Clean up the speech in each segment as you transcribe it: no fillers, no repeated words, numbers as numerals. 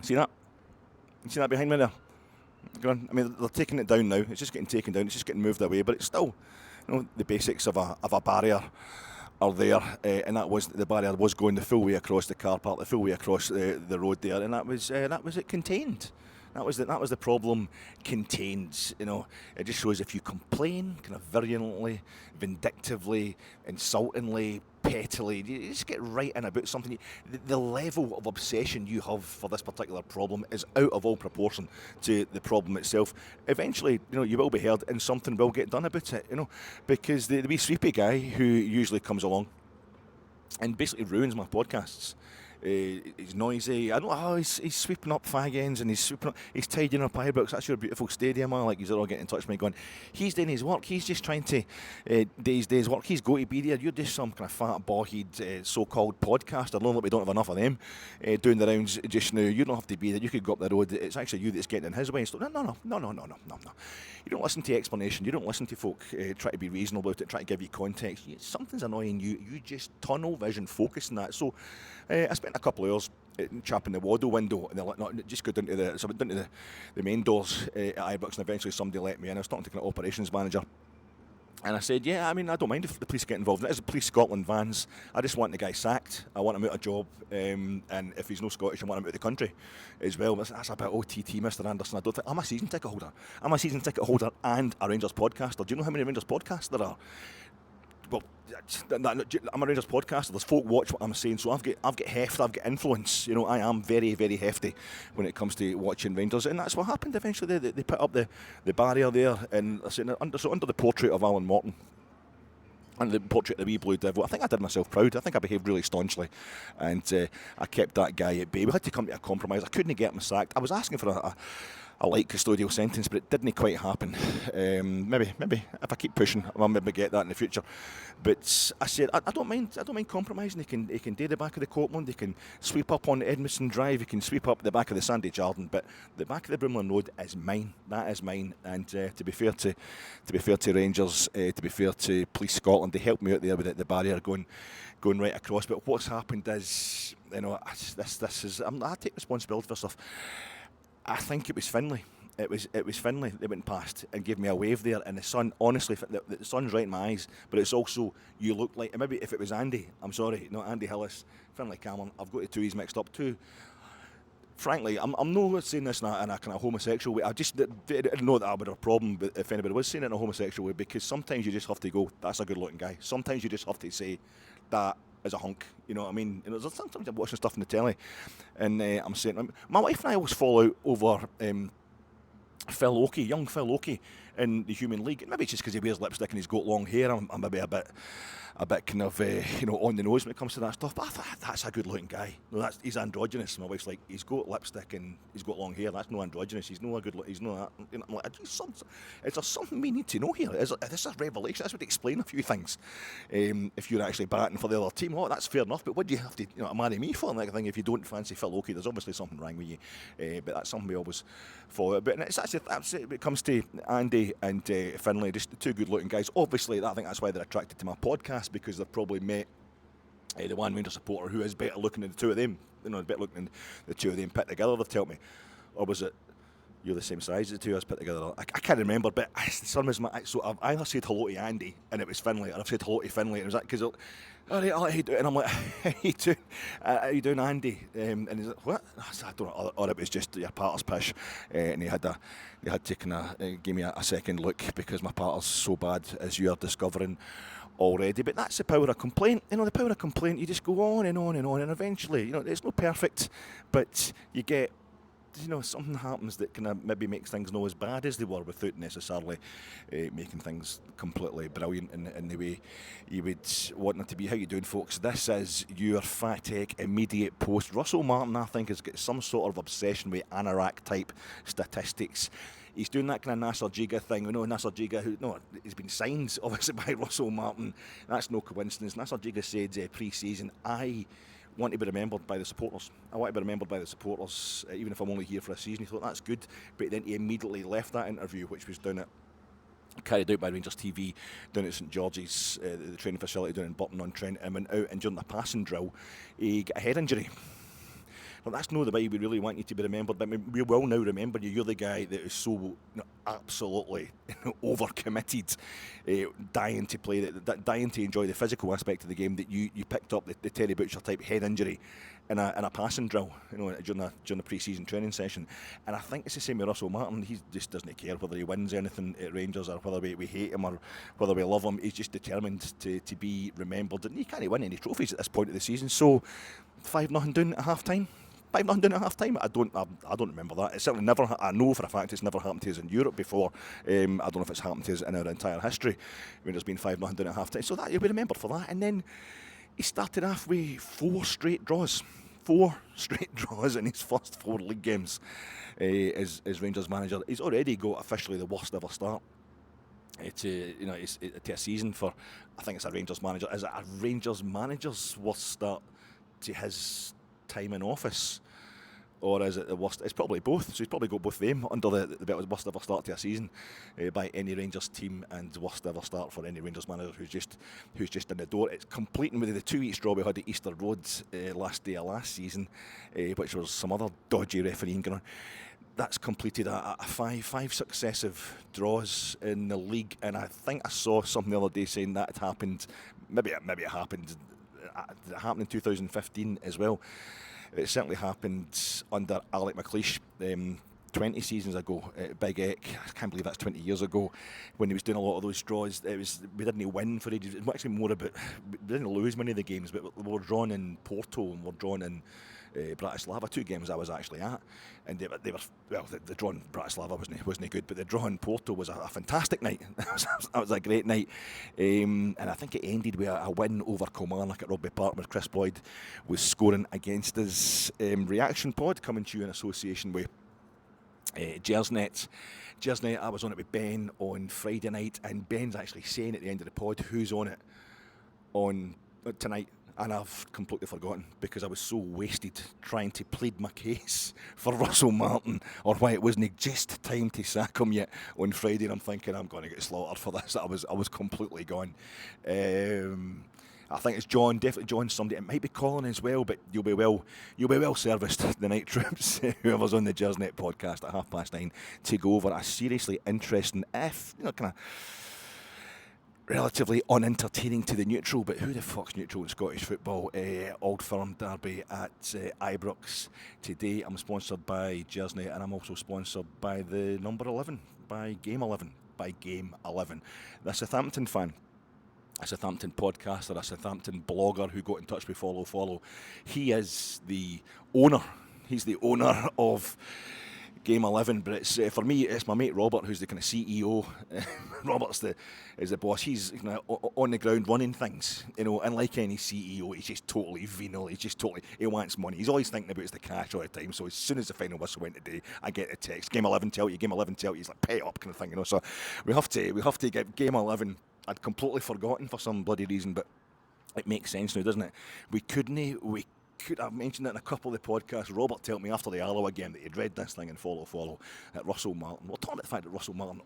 See that? You see that behind me there? Go on. I mean, they're taking it down now. It's just getting taken down. It's just getting moved away. But it's still, the basics of a barrier are there, and that was the barrier was going the full way across the car park, the full way across the road there, and that was it contained. That was the problem contained. It just shows if you complain kind of virulently, vindictively, insultingly, pettily, you just get right in about something. The level of obsession you have for this particular problem is out of all proportion to the problem itself. Eventually, you will be heard and something will get done about it, because the wee sweepy guy who usually comes along and basically ruins my podcasts. He's noisy. I don't know. He's sweeping up fag ends and he's tidying up iBooks. That's your beautiful stadium. Like he's all getting in touch with me, going, he's doing his work. He's just trying to do his work. He's got to be there. You're just some kind of fat, bawhead, so-called podcaster. I know that we don't have enough of them doing the rounds just now. You don't have to be there. You could go up the road. It's actually you that's getting in his way. So no. You don't listen to explanation. You don't listen to folk try to be reasonable about it, try to give you context. Something's annoying you. You just tunnel vision focus on that. So I spent a couple of hours chapping the waddle window, and they're like, no, just go down to the main doors at iBooks, and eventually somebody let me in. I was talking to an operations manager. And I said, yeah, I mean, I don't mind if the police get involved. It is Police Scotland vans. I just want the guy sacked. I want him out of job. And if he's no Scottish, I want him out of the country as well. That's a bit OTT, Mr. Anderson. I don't think I'm a season ticket holder. I'm a season ticket holder and a Rangers podcaster. Do you know how many Rangers podcasts there are? Well, I'm a Rangers podcaster. There's folk watch what I'm saying, so I've got heft, I've got influence. I am very, very hefty when it comes to watching Rangers, and that's what happened. Eventually, they put up the barrier there, and under the portrait of Alan Morton and the portrait of the wee blue devil, I think I did myself proud. I think I behaved really staunchly, and I kept that guy at bay. We had to come to a compromise. I couldn't get him sacked. I was asking for a light custodial sentence, but it didn't quite happen. Maybe if I keep pushing, I'll maybe get that in the future. But I said I don't mind compromising. He can do the back of the Copeland. He can sweep up on Edmondson Drive. He can sweep up the back of the Sandy Jardin. But the back of the Brimlin Road is mine. That is mine. And to be fair to Rangers, to be fair to Police Scotland, they helped me out there with the barrier going right across. But what's happened is, this is I take responsibility for stuff. I think it was Finlay. It was Finlay that went past and gave me a wave there, and the sun, honestly, the sun's right in my eyes, but it's also, you look like, maybe if it was Andy, I'm sorry, not Andy Hillis, Finlay Cameron, I've got the two E's mixed up too. Frankly, I'm not saying this in a kind of homosexual way. I just didn't know that I would have a problem if anybody was saying it in a homosexual way, because sometimes you just have to go, that's a good looking guy. Sometimes you just have to say, that is a hunk, you know what I mean? Sometimes I'm watching stuff on the telly, and I'm saying, my wife and I always fall out over Phil Oakey, young Phil Oakey in the Human League. Maybe it's just because he wears lipstick and he's got long hair. I'm maybe a bit kind of on the nose when it comes to that stuff. But I thought, that's a good looking guy. No, he's androgynous. My wife's like, he's got lipstick and he's got long hair. That's no androgynous. He's no a good. He's no that. You know, I'm like, is there something we need to know here? This is a revelation. This would explain a few things. If you're actually batting for the other team, that's fair enough. But what do you have to marry me for? Like, thing if you don't fancy Phil Oakey, there's obviously something wrong with you. But that's something we always follow. But it's actually when it comes to Andy and Finlay, just two good looking guys. Obviously, I think that's why they're attracted to my podcast, because they've probably met the one Rangers supporter who is better looking than the two of them. Better looking than the two of them put together, they've told me. Or was it you're the same size as the two of us put together? I can't remember, but the sun was so I've either said hello to Andy and it was Finlay, or I've said hello to Finlay and it was like, because how you doing? And I'm like, how you doing, Andy? And he's like, what? I don't know. Or it was just your partner's pish, and he had gave me a second look, because my partner's so bad, as you are discovering already. But that's the power of complaint. The power of complaint. You just go on and on and on, and eventually, it's not perfect, but you get. Something happens that kind of maybe makes things not as bad as they were, without necessarily making things completely brilliant in the way you would want them to be. How you doing, folks? This is your Fatec immediate post. Russell Martin, I think, has got some sort of obsession with Anorak type statistics. He's doing that kind of Nasser Jiga thing. We know Nasser Jiga, he's been signed obviously by Russell Martin. That's no coincidence. Nasser Jiga said pre-season, I want to be remembered by the supporters. I want to be remembered by the supporters, even if I'm only here for a season. He thought, that's good. But then he immediately left that interview, which was carried out by Rangers TV down at St George's, the training facility down in Burton-on-Trent, and went out, and during the passing drill, he got a head injury. Well, that's not the way we really want you to be remembered, but we will now remember you. You're the guy that is so absolutely overcommitted, dying to play, dying to enjoy the physical aspect of the game, that you picked up the Terry Butcher type head injury in a passing drill, during the pre-season training session. And I think it's the same with Russell Martin. He just doesn't care whether he wins anything at Rangers or whether we hate him or whether we love him. He's just determined to be remembered, and he can't win any trophies at this point of the season. So 5-0 down at half time. 5-0 down at half time. I don't remember that. It's certainly never. I know for a fact it's never happened to us in Europe before. I don't know if it's happened to us in our entire history when there's been 5-0 down at half time. So that you'll be remembered for that. And then he started off with 4 straight draws. 4 straight draws in his first 4 league games as Rangers manager. He's already got officially the worst ever start to a season for. I think it's a Rangers manager. Is it a Rangers manager's worst start to his time in office, or is it the worst? It's probably both. So he's probably got both of them under the worst ever start to a season by any Rangers team, and worst ever start for any Rangers manager who's just in the door. It's completing with the 2 weeks draw we had at Easter Road last day of last season, which was some other dodgy refereeing going on. That's completed a 5 successive draws in the league, and I think I saw something the other day saying that it happened. Maybe it happened. It happened in 2015 as well. It certainly happened under Alec McLeish 20 seasons ago at Big Eck. I can't believe that's 20 years ago when he was doing a lot of those draws. We didn't win for ages. It was actually more about, we didn't lose many of the games, but we were drawn in Porto and we were drawn in Bratislava, 2 games I was actually at, and they were the draw in Bratislava wasn't good, but the draw in Porto was a fantastic night. That was a great night, and I think it ended with a win over Kilmarnock at Rugby Park, where Chris Boyd was scoring against us. Reaction Pod coming to you in association with Gersnet. I was on it with Ben on Friday night, and Ben's actually saying at the end of the pod who's on it on tonight. And I've completely forgotten because I was so wasted trying to plead my case for Russell Martin, or why it wasn't just time to sack him yet on Friday. And I'm thinking I'm going to get slaughtered for this. I was completely gone. I think it's John, definitely John. Somebody, it might be Colin as well, but you'll be well serviced, the night troops, whoever's on the Gersnet podcast at 9:30 to go over a seriously interesting, if kind of relatively unentertaining to the neutral, but who the fuck's neutral in Scottish football? Old Firm derby at Ibrox today. I'm sponsored by Gersnet, and I'm also sponsored by the number 11, by Game 11. The Southampton fan, a Southampton podcaster, a Southampton blogger who got in touch with Follow. He is the owner. He's the owner of Game 11, but it's for me, it's my mate Robert who's the kind of CEO. Robert's is the boss. He's on the ground running things, and like any CEO, he's just totally venal. He wants money. He's always thinking about the cash all the time. So as soon as the final whistle went today, I get a text: Game 11 tell you. He's like, pay up, kind of thing, So we have to get Game 11. I'd completely forgotten for some bloody reason, but it makes sense now, doesn't it? We could have mentioned it in a couple of the podcasts. Robert told me after the Hullo game that he'd read this thing in Follow at Russell Martin. We're talking about the fact that Russell Martin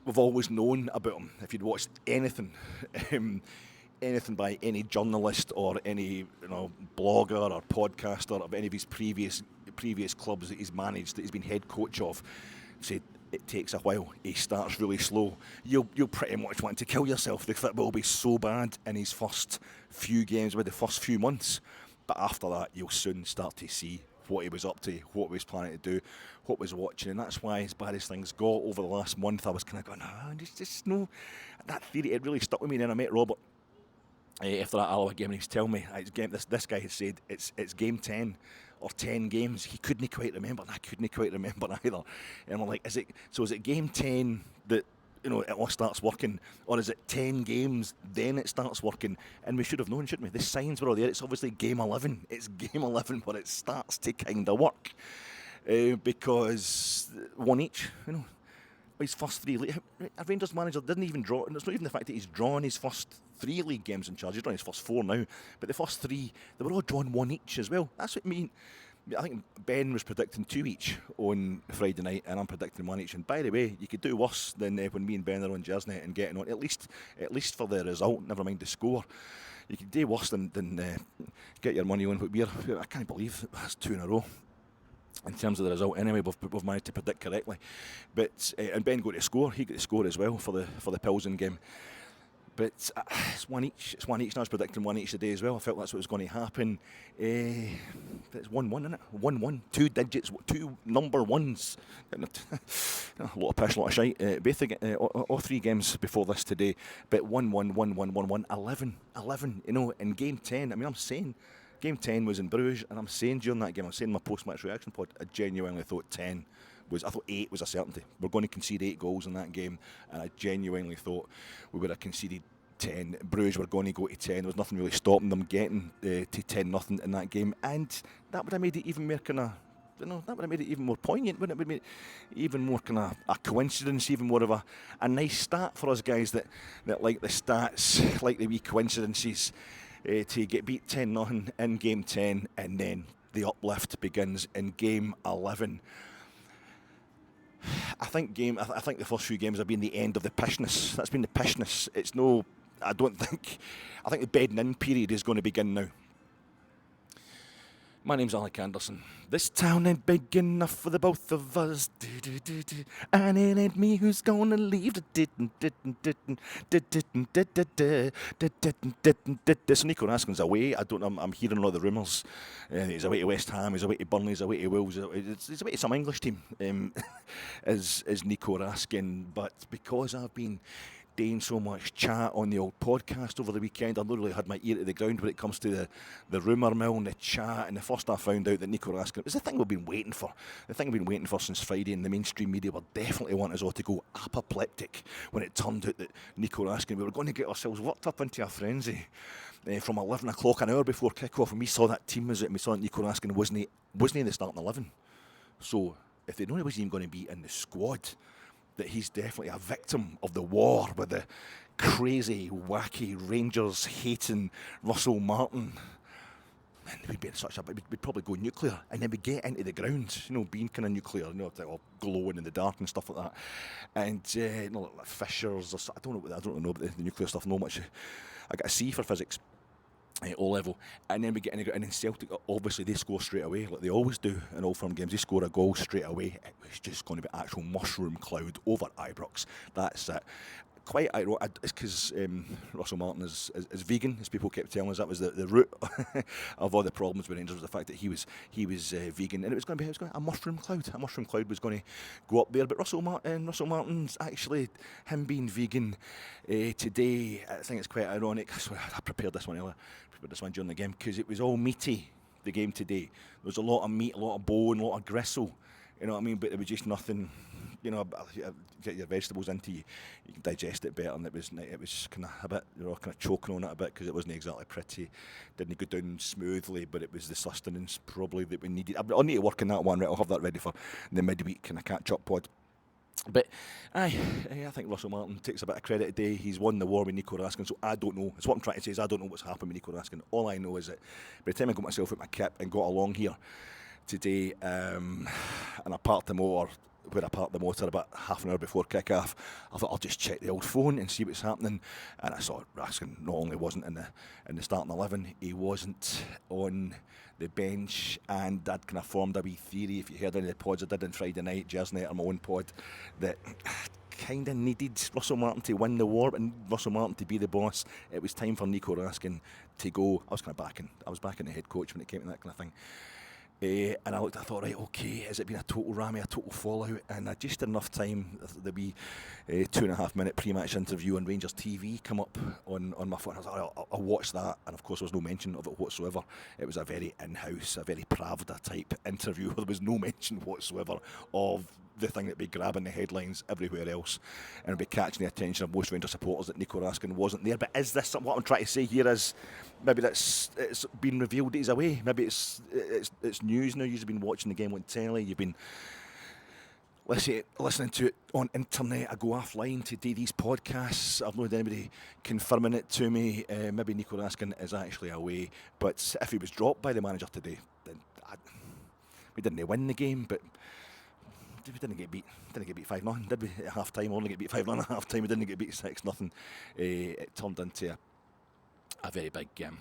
we've always known about him. If you'd watched anything by any journalist or any blogger or podcaster of any of his previous clubs that he's managed, that he's been head coach of, said it takes a while. He starts really slow. You'll pretty much want to kill yourself. The football will be so bad in his first few games, with the first few months, but after that you'll soon start to see what he was up to, what he was planning to do, what he was watching. And that's why, as bad as things got over the last month, I was kind of going, just no, that theory, it really stuck with me. And then I met Robert after that Alloa game, and he's telling me this guy had said it's game 10 or 10 games. He couldn't quite remember, and I couldn't quite remember either. And I'm like, is it game 10 that it all starts working, or is it 10 games then it starts working? And we should have known, shouldn't we? The signs were all there. It's obviously game 11. It's game 11 where it starts to kind of work, because one each, his first 3 a Rangers manager didn't even draw, and it's not even the fact that he's drawn his first 3 league games in charge. He's drawn his first 4 now, but the first 3, they were all drawn 1 each as well. That's what I mean. I think Ben was predicting 2 each on Friday night, and I'm predicting 1 each. And by the way, you could do worse than when me and Ben are on Gersnet and getting on, at least for the result, never mind the score. you could do worse than get your money on what I can't believe that's 2 in a row. In terms of the result, anyway, we've managed to predict correctly. But and Ben got to score. He got to score as well for the Pilsen game. But it's one each. It's one each. And I was predicting one each today as well. I felt that's what was going to happen. It's 1-1, isn't it? 1-1. 2 digits. 2 number ones. A lot of piss, a lot of shite. All 3 games before this today. But 1-1, 1-1, 1-1, 11. You know, in game 10. I mean, I'm saying. Game 10 was in Bruges, and I'm saying during that game, I'm saying in my post-match reaction pod, I genuinely thought 8 was a certainty. We're going to concede 8 goals in that game, and I genuinely thought we would have conceded 10. Bruges were going to go to 10. There was nothing really stopping them getting to 10-0 in that game, and that would have made it even more kind of, that would have made it even more poignant, wouldn't it? It would have made it even more kind of a coincidence, even more of a nice stat for us guys that like the stats, like the wee coincidences. To get beat 10-0 in game 10, and then the uplift begins in game 11. I think the first few games have been the end of the pishness. That's been the pishness. I think the bedding in period is going to begin now. My name's Alec Anderson. This town ain't big enough for the both of us. And it ain't me who's gonna leave. So Nico Raskin's away. I don't know. I'm hearing all the rumours. He's away to West Ham. He's away to Burnley. He's away to Wolves. He's away to some English team. Is Nico Raskin? But because I've been doing so much chat on the old podcast over the weekend, I've not really had my ear to the ground when it comes to the rumour mill and the chat. And the first I found out that Nico Raskin, it was the thing we've been waiting for. The thing we've been waiting for since Friday, and the mainstream media were definitely wanting us all to go apoplectic when it turned out that Nico Raskin, we were going to get ourselves worked up into a frenzy from 11 o'clock, an hour before kick-off, and we saw that team was it, and we saw that Nico Raskin wasn't in the starting 11. So if they know he wasn't even going to be in the squad, that he's definitely a victim of the war with the crazy, wacky, Rangers-hating Russell Martin. And we'd be in we'd probably go nuclear, and then we'd get into the ground, being kind of nuclear, all glowing in the dark and stuff like that. And, like fissures, I don't know about the nuclear stuff, not much. I got a C for physics. O level, and then we get in, and then Celtic, obviously they score straight away like they always do in all firm games. They score a goal straight away. It was just going to be actual mushroom cloud over Ibrox. That's it. Quite ironic. It's because Russell Martin is vegan, as people kept telling us. That was the root of all the problems with Rangers, was the fact that he was vegan, and it was going to be a mushroom cloud. A mushroom cloud was going to go up there. But Russell Martin's actually, him being vegan today, I think it's quite ironic. I prepared this one earlier. This one during the game, because it was all meaty, the game today. There was a lot of meat, a lot of bone, a lot of gristle, you know what I mean, but it was just nothing, get your vegetables into you can digest it better, and it was kind of a bit, kind of choking on it a bit, because it wasn't exactly pretty, didn't go down smoothly, but it was the sustenance probably that we needed. I'll need to work on that one, right? I'll have that ready for the midweek kind of catch-up pod. But I think Russell Martin takes a bit of credit today. He's won the war with Nico Raskin, so I don't know. It's what I'm trying to say is I don't know what's happened with Nico Raskin. All I know is that by the time I got myself out my kit and got along here today, and I parked the motor about half an hour before kick-off, I thought I'll just check the old phone and see what's happening. And I saw Raskin not only wasn't in the starting 11, he wasn't on the bench, and I'd kind of formed a wee theory, if you heard any of the pods I did on Friday night, Jersey night, or my own pod, that kind of needed Russell Martin to win the war and Russell Martin to be the boss. It was time for Nico Raskin to go. I was backing the head coach when it came to that kind of thing. And I thought, right, okay, has it been a total rammy, a total fallout? And I just had enough time, the wee 2.5 minute pre-match interview on Rangers TV come up on my phone. I was like, I'll watch that. And of course, there was no mention of it whatsoever. It was a very in-house, a very Pravda type interview where there was no mention whatsoever of the thing that'd be grabbing the headlines everywhere else and be catching the attention of most Rangers supporters that Nico Raskin wasn't there. But is this what I'm trying to say here is maybe it's been revealed that he's away? Maybe it's news now. You've been watching the game on telly. You've been listening to it on internet. I go offline to do these podcasts. I've not had anybody confirming it to me. Maybe Nico Raskin is actually away. But if he was dropped by the manager today, then we didn't win the game, but we didn't get beat 5-0, did we? At half time, only get beat 5-0 at half time. We didn't get beat 6-0. It turned into a very big kind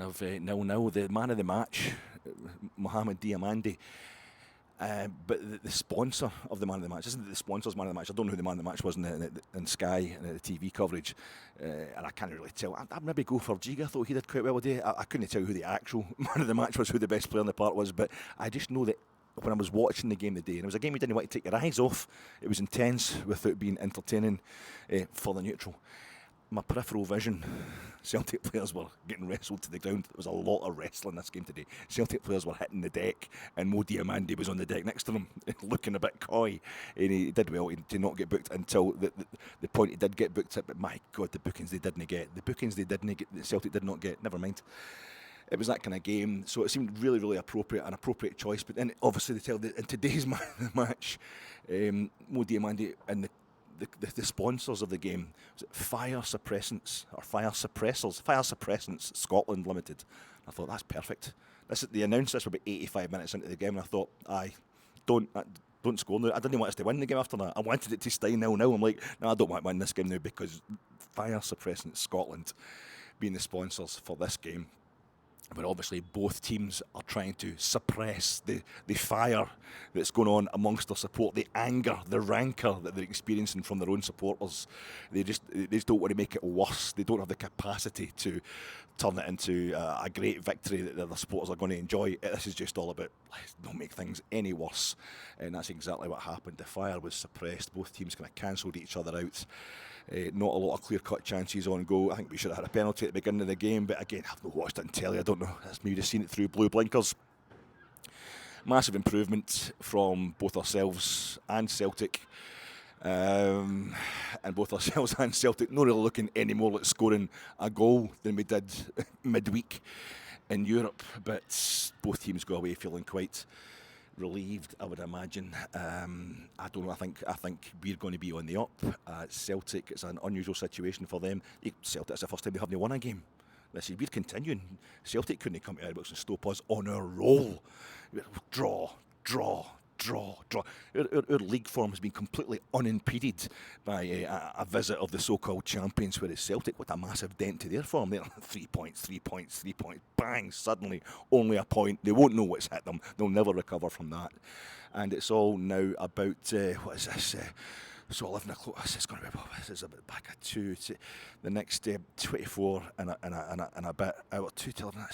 of 0-0. The man of the match, Mohamed Diamandi. But the sponsor of the man of the match isn't it the sponsor's man of the match. I don't know who the man of the match was in Sky and the TV coverage, and I can't really tell. I'd maybe go for Giga. I thought he did quite well today. I couldn't tell who the actual man of the match was, who the best player in the part was, but I just know that when I was watching the game today, and it was a game you didn't want to take your eyes off, it was intense without being entertaining for the neutral. My peripheral vision, Celtic players were getting wrestled to the ground. There was a lot of wrestling this game today. Celtic players were hitting the deck, and Mo Diamandi was on the deck next to them, looking a bit coy. And he did well to not get booked until the point he did get booked at. But my God, the bookings they didn't get. The bookings they didn't get, the Celtic did not get. Never mind. It was that kind of game, so it seemed really, really appropriate, an appropriate choice. But then, obviously, they tell in today's match, Mo Diamandi and the sponsors of the game, was it Fire Suppressants or Fire Suppressors? Fire Suppressants Scotland Limited. I thought that's perfect. They announced this about 85 minutes into the game, and I thought, don't score now. I didn't want us to win the game after that. I wanted it to stay 0-0. I'm like, no, I don't want to win this game now because Fire Suppressants Scotland being the sponsors for this game. But obviously both teams are trying to suppress the fire that's going on amongst their support, the anger, the rancour that they're experiencing from their own supporters. They just don't want to make it worse. They don't have the capacity to turn it into a great victory that the other supporters are going to enjoy. This is just all about, don't make things any worse. And that's exactly what happened. The fire was suppressed. Both teams kind of cancelled each other out. Not a lot of clear-cut chances on goal. I think we should have had a penalty at the beginning of the game, but again, I've not watched it on telly. I don't know. That's me just seen it through blue blinkers. Massive improvement from both ourselves and Celtic. And both ourselves and Celtic not really looking any more like scoring a goal than we did midweek in Europe, but both teams go away feeling quite relieved, I would imagine. I don't know. I think we're going to be on the up. Celtic, it's an unusual situation for them. Celtic, it's the first time they haven't won a game. This year, we're continuing. Celtic couldn't come to Ibrox and stop us on a roll. Draw. Our league form has been completely unimpeded by a visit of the so-called champions, whereas Celtic, what a massive dent to their form. They're 3 points, bang, suddenly only a point. They won't know what's hit them. They'll never recover from that. And it's all now about, what is this? So 11 o'clock, it's going to be, this is about back at 2, the next 24 and a bit, 2 till 11,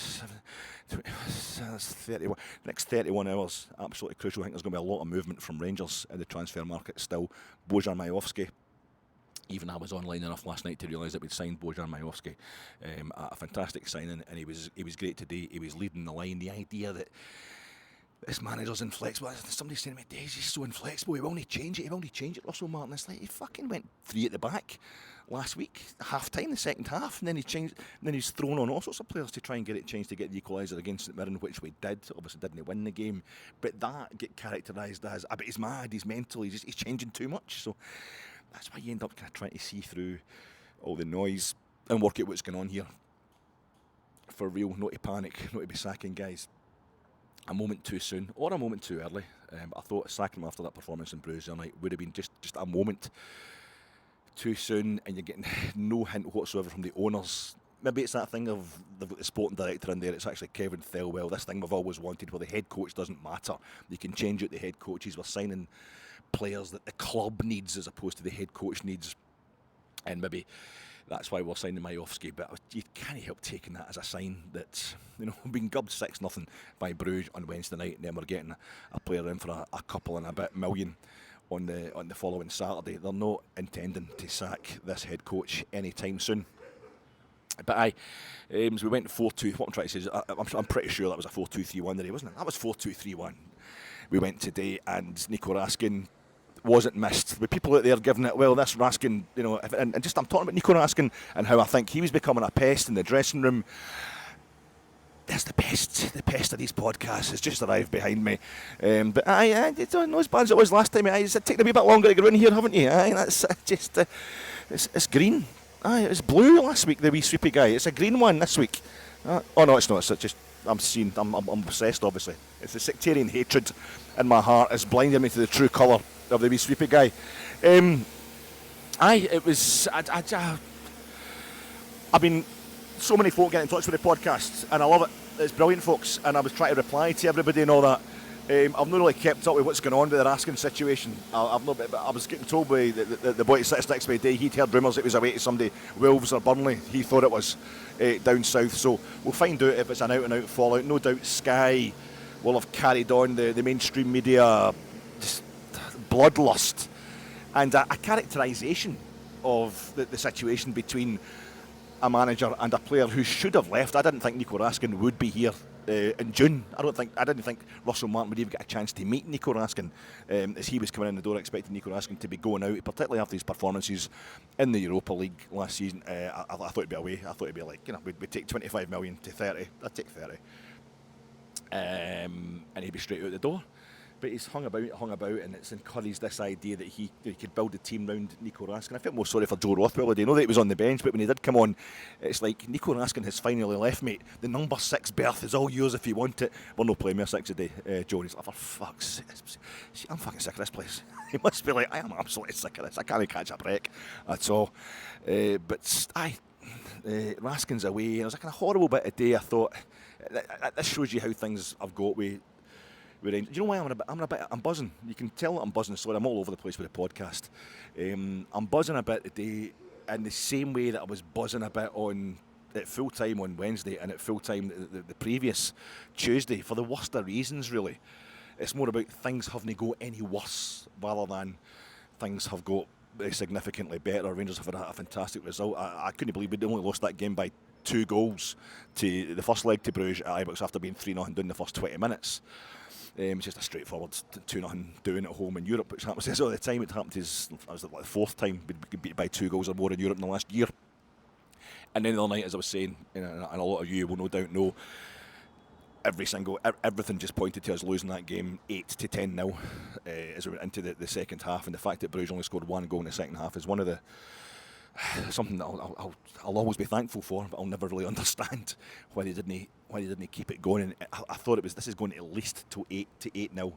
that's 31, next 31 hours, absolutely crucial. I think there's going to be a lot of movement from Rangers in the transfer market still. Bojan Majowski, even I was online enough last night to realise that we'd signed Bojan Majowski, a fantastic signing, and he was great today. He was leading the line. The idea that this manager's inflexible. Somebody's saying to me, Days, he's so inflexible. He will only change it. Russell Martin. It's like he fucking went 3 at the back last week, half time, the second half, and then he changed. And then he's thrown on all sorts of players to try and get it changed to get the equaliser against St Mirren, which we did. Obviously, didn't win the game, but that get characterised as, I bet he's mad, he's mental, he's changing too much. So that's why you end up kind of trying to see through all the noise and work out what's going on here. For real, not to panic, not to be sacking guys a moment too soon or a moment too early. I thought sacking him after that performance in Bruges the other night would have been just a moment too soon, and you're getting no hint whatsoever from the owners. Maybe it's that thing of they've got the sporting director in there. It's actually Kevin Thelwell. This thing we've always wanted, where the head coach doesn't matter. You can change out the head coaches. We're signing players that the club needs as opposed to the head coach needs, and maybe that's why we're signing Majowski, but you can't help taking that as a sign that, we've been gubbed 6-0 by Bruges on Wednesday night, and then we're getting a player in for a couple and a bit million on the following Saturday. They're not intending to sack this head coach anytime soon. But so we went 4-2. What I'm trying to say is, I'm pretty sure that was a 4-2-3-1 today, wasn't it? That was 4-2-3-1. We went today, and Nico Raskin wasn't missed. The people out there giving it, well, this Raskin, and just I'm talking about Nico Raskin and how I think he was becoming a pest in the dressing room. There's the pest of these podcasts has just arrived behind me. But it's not as bad as it was last time. It's taken a wee bit longer to get in here, haven't you? That's just, it's green. It was blue last week, the wee sweepy guy. It's a green one this week. Oh no, it's not. It's just, I'm obsessed, obviously. It's the sectarian hatred in my heart is blinding me to the true colour of the wee sweepy guy. It was, I've been so many folk getting in touch with the podcast, and I love it. It's brilliant, folks. And I was trying to reply to everybody and all that. I've not really kept up with what's going on with the Raskin situation. I was getting told by the boy that sits next to me today, he'd heard rumours it was away to somebody, Wolves or Burnley. He thought it was down south. So we'll find out if it's an out-and-out fallout. No doubt Sky will have carried on the mainstream media just bloodlust and a characterisation of the situation between a manager and a player who should have left. I didn't think Nico Raskin would be here in June. I didn't think Russell Martin would even get a chance to meet Nico Raskin as he was coming in the door, expecting Nico Raskin to be going out, particularly after his performances in the Europa League last season. I thought he'd be away. I thought he'd be like, we'd take 25 million to 30. I'd take 30. And he'd be straight out the door. But he's hung about, and it's encouraged this idea that he could build a team around Nico Raskin. I felt more sorry for Joe Rothwell today. I know that he was on the bench, but when he did come on, it's like Nico Raskin has finally left, mate. The number 6 berth is all yours if you want it. We're not playing mere 6 today, Joe. He's like, for fuck's sake. See, I'm fucking sick of this place. He must be like, I am absolutely sick of this. I can't catch a break at all. Raskin's away. And it was a kind of horrible bit of day. I thought, this shows you how things have got with. Do you know why I'm buzzing? You can tell that I'm buzzing. Sorry, I'm all over the place with the podcast. I'm buzzing a bit today in the same way that I was buzzing a bit at full time on Wednesday and at full time the previous Tuesday, for the worst of reasons, really. It's more about things haven't got any worse rather than things have got significantly better. Rangers have had a fantastic result. I couldn't believe we'd only lost that game by 2 goals to the first leg to Bruges at Ibrox after being 3-0 down the first 20 minutes. It's just a straightforward 2-0 doing at home in Europe, which happens all the time. It happened to us, I was like the 4th time we'd been beat by 2 goals or more in Europe in the last year. And then the other night, as I was saying, and a lot of you will no doubt know, everything just pointed to us losing that game 8-10 as we went into the second half. And the fact that Bruges only scored 1 goal in the second half is one of the something that I'll always be thankful for, but I'll never really understand why they didn't keep it going. And I thought this is going at least to 8-0.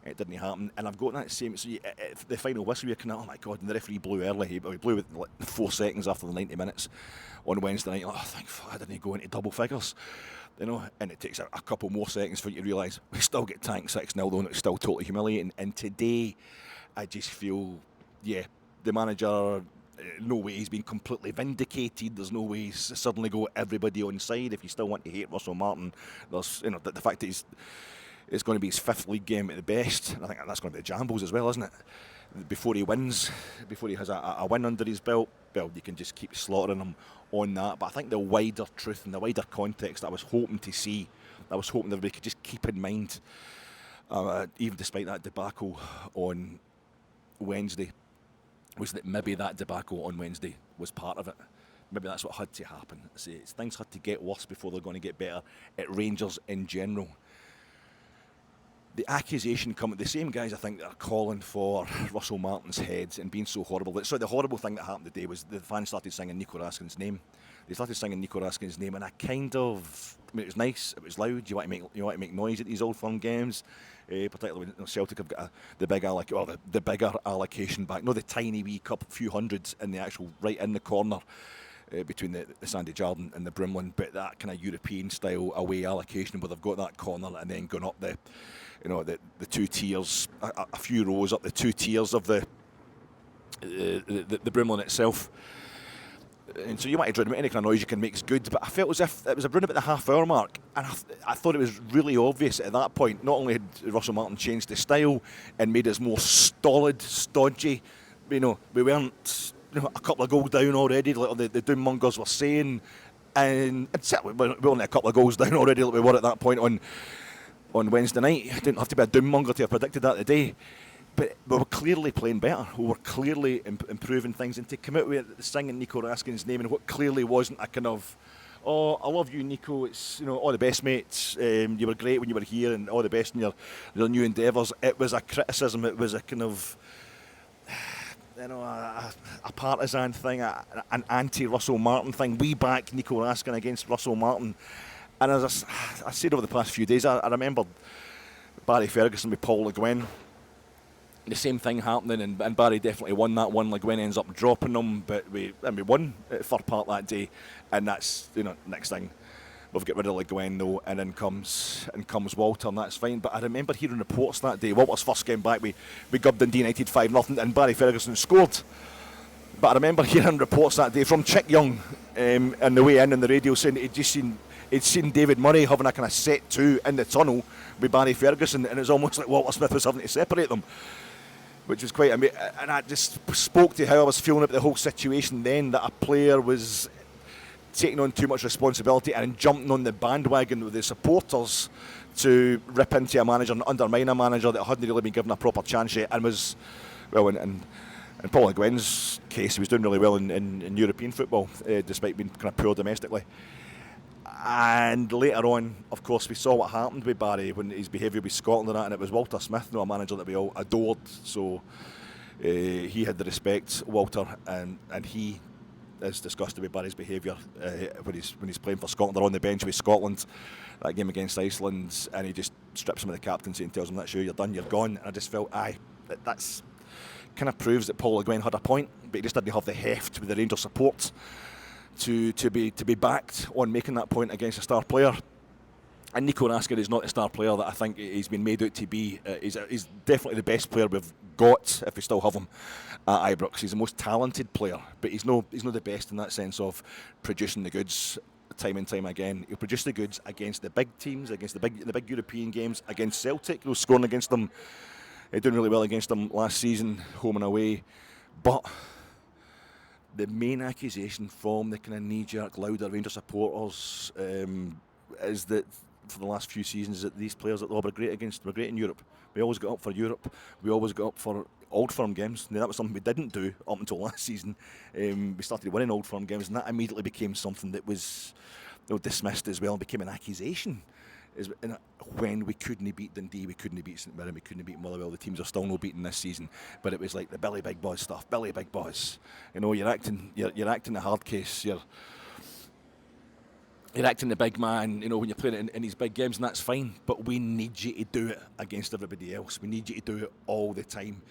It didn't happen, and I've got that same. So the final whistle, you're kind of, oh my god! And the referee blew early. He blew with like 4 seconds after the 90 minutes on Wednesday night. Oh, thank God I didn't go into double figures, And it takes a couple more seconds for you to realise we still get tanked 6-0 though, and it's still totally humiliating. And today, I just feel, the manager. No way he's been completely vindicated. There's no way he's suddenly got everybody on side. If you still want to hate Russell Martin, there's the fact that it's going to be his 5th league game at the best. And I think that's going to be the Jambos as well, isn't it? Before he wins, before he has a win under his belt, well, you can just keep slaughtering him on that. But I think the wider truth and the wider context I was hoping to see, I was hoping everybody could just keep in mind, even despite that debacle on Wednesday, was that maybe that debacle on Wednesday was part of it. Maybe that's what had to happen. Things had to get worse before they're going to get better at Rangers in general. The accusation coming, the same guys I think that are calling for Russell Martin's head and being so horrible. So the horrible thing that happened today was the fans started singing Nico Raskin's name. They started singing Nico Raskin's name, and it was nice, it was loud. You want to make noise at these Old Firm games. Particularly when Celtic have got the bigger allocation back, not the tiny wee few hundreds in the actual right in the corner between the Sandy Jardine and the Brimlin, but that kind of European style away allocation where they've got that corner and then gone up the 2 tiers, a few rows up the 2 tiers of the Brimlin itself. And so you might drown any kind of noise you can make is good, but I felt as if it was around about the half-hour mark, and I thought it was really obvious at that point. Not only had Russell Martin changed his style and made us more stolid, stodgy, we weren't a couple of goals down already, like the doommongers were saying, and certainly we're only a couple of goals down already, like we were at that point on Wednesday night. You didn't have to be a doommonger to have predicted that today. But we were clearly playing better. We were clearly improving things, and to come out with singing Nico Raskin's name and what clearly wasn't a kind of, oh, I love you, Nico. It's all the best, mates. You were great when you were here, and all the best in your new endeavours. It was a criticism. It was a kind of, a partisan thing, an anti-Russell Martin thing. We back Nico Raskin against Russell Martin, and as I said over the past few days, I remembered Barry Ferguson with Paul Le Guen. the same thing happening, and Barry definitely won that one. Le Guen ends up dropping them, but we won at Fir Park that day, and that's, next thing. We've got rid of Le Guen though, and in comes Walter, and that's fine. But I remember hearing reports that day. Walter's first game back, we gubbed Dundee United 5-0, and Barry Ferguson scored. But I remember hearing reports that day from Chick Young, on the way in on the radio, saying that he'd seen David Murray having a kind of set two in the tunnel with Barry Ferguson, and it's almost like Walter Smith was having to separate them, which was quite amazing. And I just spoke to how I was feeling about the whole situation then, that a player was taking on too much responsibility and jumping on the bandwagon with the supporters to rip into a manager and undermine a manager that hadn't really been given a proper chance yet, and was, well, in Paul Le Guen's case, he was doing really well in European football, despite being kind of poor domestically. And later on, of course, we saw what happened with Barry when his behaviour with Scotland and that, and it was Walter Smith, a manager that we all adored. So he had the respect, Walter, and he is disgusted with Barry's behaviour when he's playing for Scotland. They're on the bench with Scotland, that game against Iceland, and he just strips him of the captaincy and tells him, "That's you, you're done, you're gone." And I just felt, that's kind of proves that Paul Le Guen had a point, but he just didn't have the heft with the Rangers support to be backed on making that point against a star player. And Nico Raskin is not the star player that I think he's been made out to be. He's definitely the best player we've got, if we still have him, at Ibrox. He's the most talented player, but he's no the best in that sense of producing the goods time and time again. He'll produce the goods against the big teams, against the big European games, against Celtic. He was scoring against them, doing really well against them last season, home and away. But the main accusation from the kind of knee-jerk, louder Rangers supporters is that for the last few seasons that these players that were great against were great in Europe. We always got up for Europe. We always got up for Old Firm games. Now, that was something we didn't do up until last season. We started winning Old Firm games, and that immediately became something that was dismissed as well, and became an accusation. When we couldn't beat Dundee, we couldn't beat St Mirren, we couldn't beat Motherwell. The teams are still no beaten this season, but it was like the Billy Big Boys stuff. Billy Big Boys, you're acting the hard case. You're acting the big man. When you're playing in these big games, and that's fine. But we need you to do it against everybody else. We need you to do it all the time.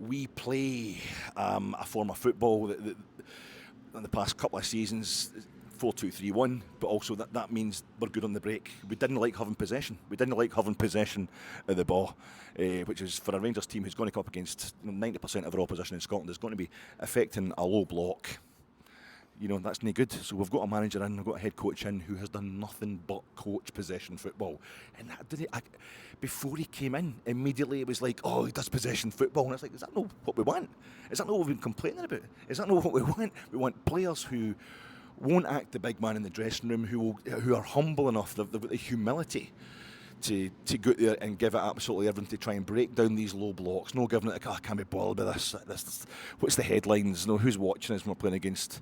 We play a form of football that in the past couple of seasons. 4-2-3-1, but also that means we're good on the break. We didn't like having possession. We didn't like having possession of the ball, which is for a Rangers team who's going to come up against 90% of our opposition in Scotland is going to be affecting a low block. That's no good. So we've got a manager in, we've got a head coach in who has done nothing but coach possession football. And before he came in, immediately it was like, oh, he does possession football. And it's like, is that not what we want? Is that not what we've been complaining about? Is that not what we want? We want players who won't act the big man in the dressing room, who are humble enough, they've got the humility to go out there and give it absolutely everything to try and break down these low blocks. No giving it, I can't be bothered with this. What's the headlines? Who's watching us when we're playing against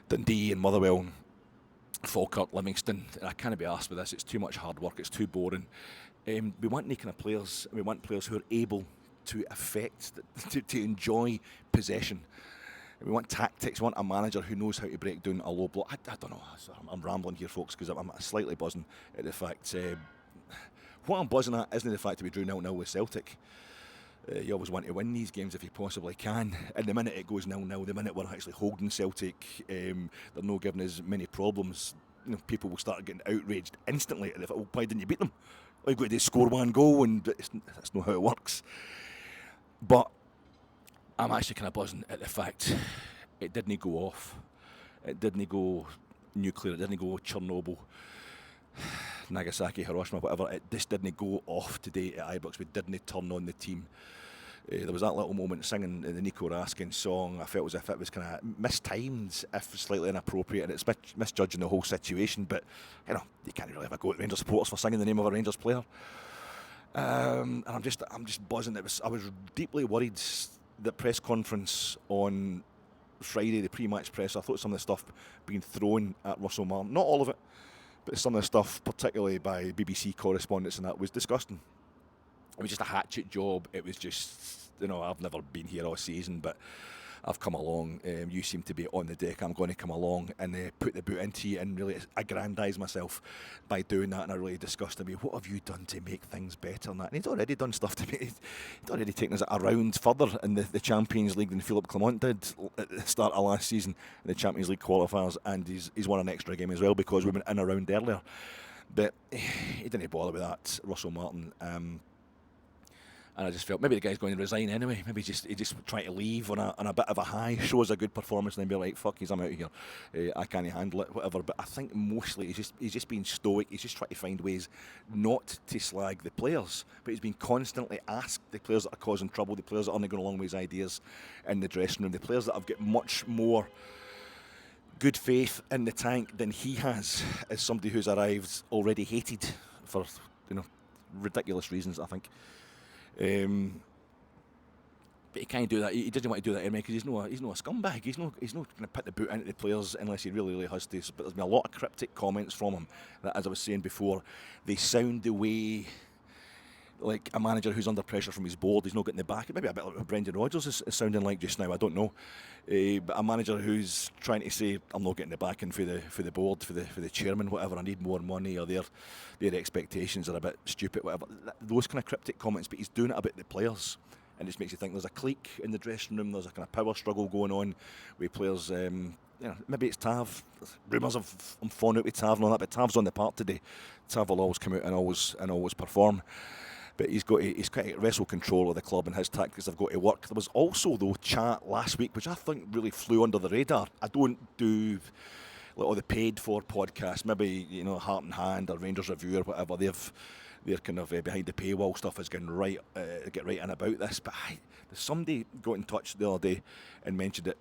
Dundee and Motherwell and Falkirk, Livingston? I can't be arsed with this. It's too much hard work. It's too boring. We want kind of players. We want players who are able to affect, to enjoy possession. We want tactics. We want a manager who knows how to break down a low block. I don't know. I'm rambling here, folks, because I'm slightly buzzing at the fact. What I'm buzzing at isn't the fact that we drew 0-0 with Celtic. You always want to win these games if you possibly can. And the minute it goes 0-0, the minute we're actually holding Celtic, they're not giving us many problems. People will start getting outraged instantly. Why didn't you beat them? All you've got to do is score one goal, and that's not how it works. But I'm actually kind of buzzing at the fact it didn't go off. It didn't go nuclear. It didn't go Chernobyl, Nagasaki, Hiroshima, whatever. It just didn't go off today at Ibrox. We didn't turn on the team. There was that little moment singing the Nico Raskin song. I felt as if it was kind of mistimed, if slightly inappropriate, and it's misjudging the whole situation. But you can't really have a go at Rangers supporters for singing the name of a Rangers player. And I'm just buzzing. I was deeply worried. The press conference on Friday, the pre-match press, I thought some of the stuff being thrown at Russell Martin, not all of it, but some of the stuff, particularly by BBC correspondents and that, was disgusting. It was just a hatchet job. It was just, I've never been here all season, but I've come along, you seem to be on the deck, I'm going to come along and put the boot into you and really aggrandise myself by doing that, and I really disgusted me. What have you done to make things better than that? And he's already done stuff to make he's already taken us a round further in the Champions League than Philippe Clement did at the start of last season in the Champions League qualifiers, and he's won an extra game as well because we went in a round earlier. But he didn't bother with that, Russell Martin. And I just felt maybe the guy's going to resign anyway. Maybe he just trying to leave on a bit of a high, shows a good performance, and then be like, "Fuck, I'm out of here. I can't handle it, whatever." But I think mostly he's just being stoic. He's just trying to find ways not to slag the players, but he's been constantly asked the players that are causing trouble, the players that aren't going along with his ideas in the dressing room, the players that have got much more good faith in the tank than he has, as somebody who's arrived already hated for ridiculous reasons, I think. But he can't do that. He doesn't want to do that anyway because he's no a scumbag. He's not going to put the boot into the players unless he really has to. But there's been a lot of cryptic comments from him that, as I was saying before, they sound the way like a manager who's under pressure from his board. He's not getting the back. Maybe a bit like what Brendan Rodgers is sounding like just now. I don't know. But a manager who's trying to say, "I'm not getting the backing for the board, for the chairman, whatever. I need more money, or their expectations are a bit stupid, whatever." Those kind of cryptic comments. But he's doing it about the players, and it just makes you think there's a clique in the dressing room. There's a kind of power struggle going on with players. Maybe it's Tav. Rumours of him falling out with Tav and all that, but Tav's on the park today. Tav will always come out and always perform. But he's got to wrestle control of the club, and his tactics have got to work. There was also, though, chat last week, which I think really flew under the radar. I don't do like all the paid-for podcasts, maybe Heart and Hand or Rangers Review or whatever. They're kind of behind the paywall stuff is getting get right in about this. But somebody got in touch the other day and mentioned it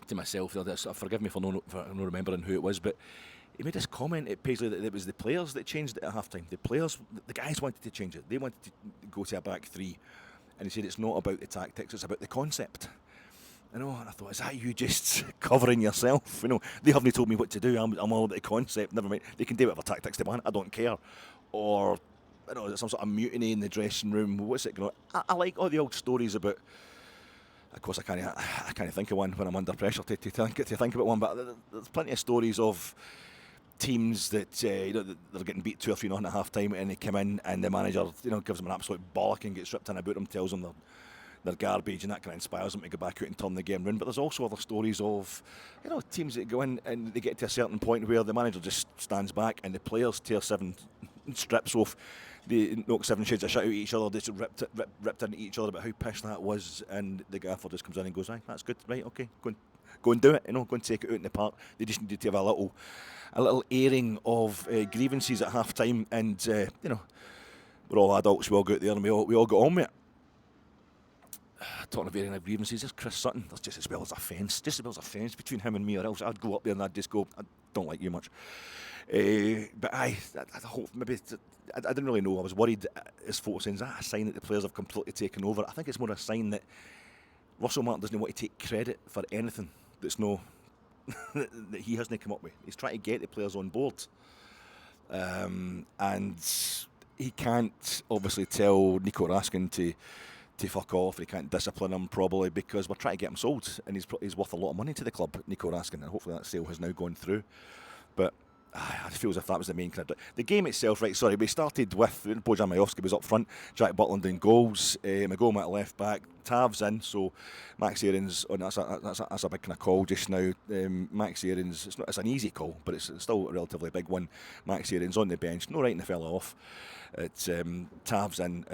to myself the other day. So forgive me for not remembering who it was, but he made this comment at Paisley that it was the players that changed it at half-time. The guys wanted to change it. They wanted to go to a back three. And he said it's not about the tactics, it's about the concept. And I thought, is that you just covering yourself? They haven't told me what to do. I'm all about the concept. Never mind. They can do whatever tactics they want. I don't care. Or, there's some sort of mutiny in the dressing room. What's it going on? I like all the old stories about. Of course, I can't think of one when I'm under pressure to think about one. But there's plenty of stories of teams that they're getting beat 2 or 3-0 at half time, and they come in and the manager gives them an absolute bollock and gets ripped in about them, tells them they're garbage, and that kind of inspires them to go back out and turn the game round. But there's also other stories of teams that go in and they get to a certain point where the manager just stands back and the players tear 7 strips off. They knock 7 shades of shit out at each other. They just ripped into each other about how pissed that was, and the gaffer just comes in and goes, "Aye, that's good, right? Okay, go and do it. Go and take it out in the park." They just needed to have a little airing of grievances at half time, and we're all adults. We all go out there and we all got on with it. Talking of airing of grievances, there's Chris Sutton. There's just as well as a fence between him and me, or else I'd go up there and I'd just go, "I don't like you much." But I hope maybe I didn't really know. I was worried. His photo saying, is that a sign that the players have completely taken over? I think it's more a sign that Russell Martin doesn't want to take credit for anything that's that he hasn't come up with. He's trying to get the players on board, and he can't obviously tell Nico Raskin to fuck off. He can't discipline him probably because we're trying to get him sold, and he's worth a lot of money to the club, Nico Raskin, and hopefully that sale has now gone through. But I feel as if that was the main kind of the game itself. Right, sorry, we started with Bojan Majowski was up front, Jack Butland in goals, McGoma at left back, Tav's in, so Max Aarons, that's a big kind of call just now. Max Aarons, it's an easy call, but it's still a relatively big one. Max Aarons on the bench, no writing the fella off. It's Tav's in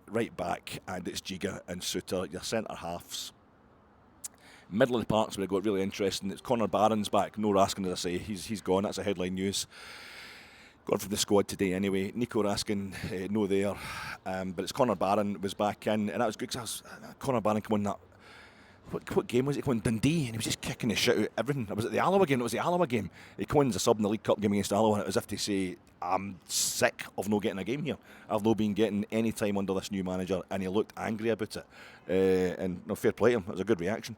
right back, and it's Giga and Suter, your centre halves. Middle of the park's where it got really interesting. It's Connor Barron's back. No Raskin, as I say. He's gone. That's a headline news. Gone from the squad today anyway. Nico Raskin, no there. But it's Connor Barron was back in. And that was good because Connor Barron came on that. What game was it? He came on Dundee and he was just kicking the shit out of everything. Was it the Alloa game? It was the Alloa game. He came on as a sub in the League Cup game against Alloa, and it was as if to say, I'm sick of not getting a game here. I've not been getting any time under this new manager, and he looked angry about it. And no, fair play to him. It was a good reaction.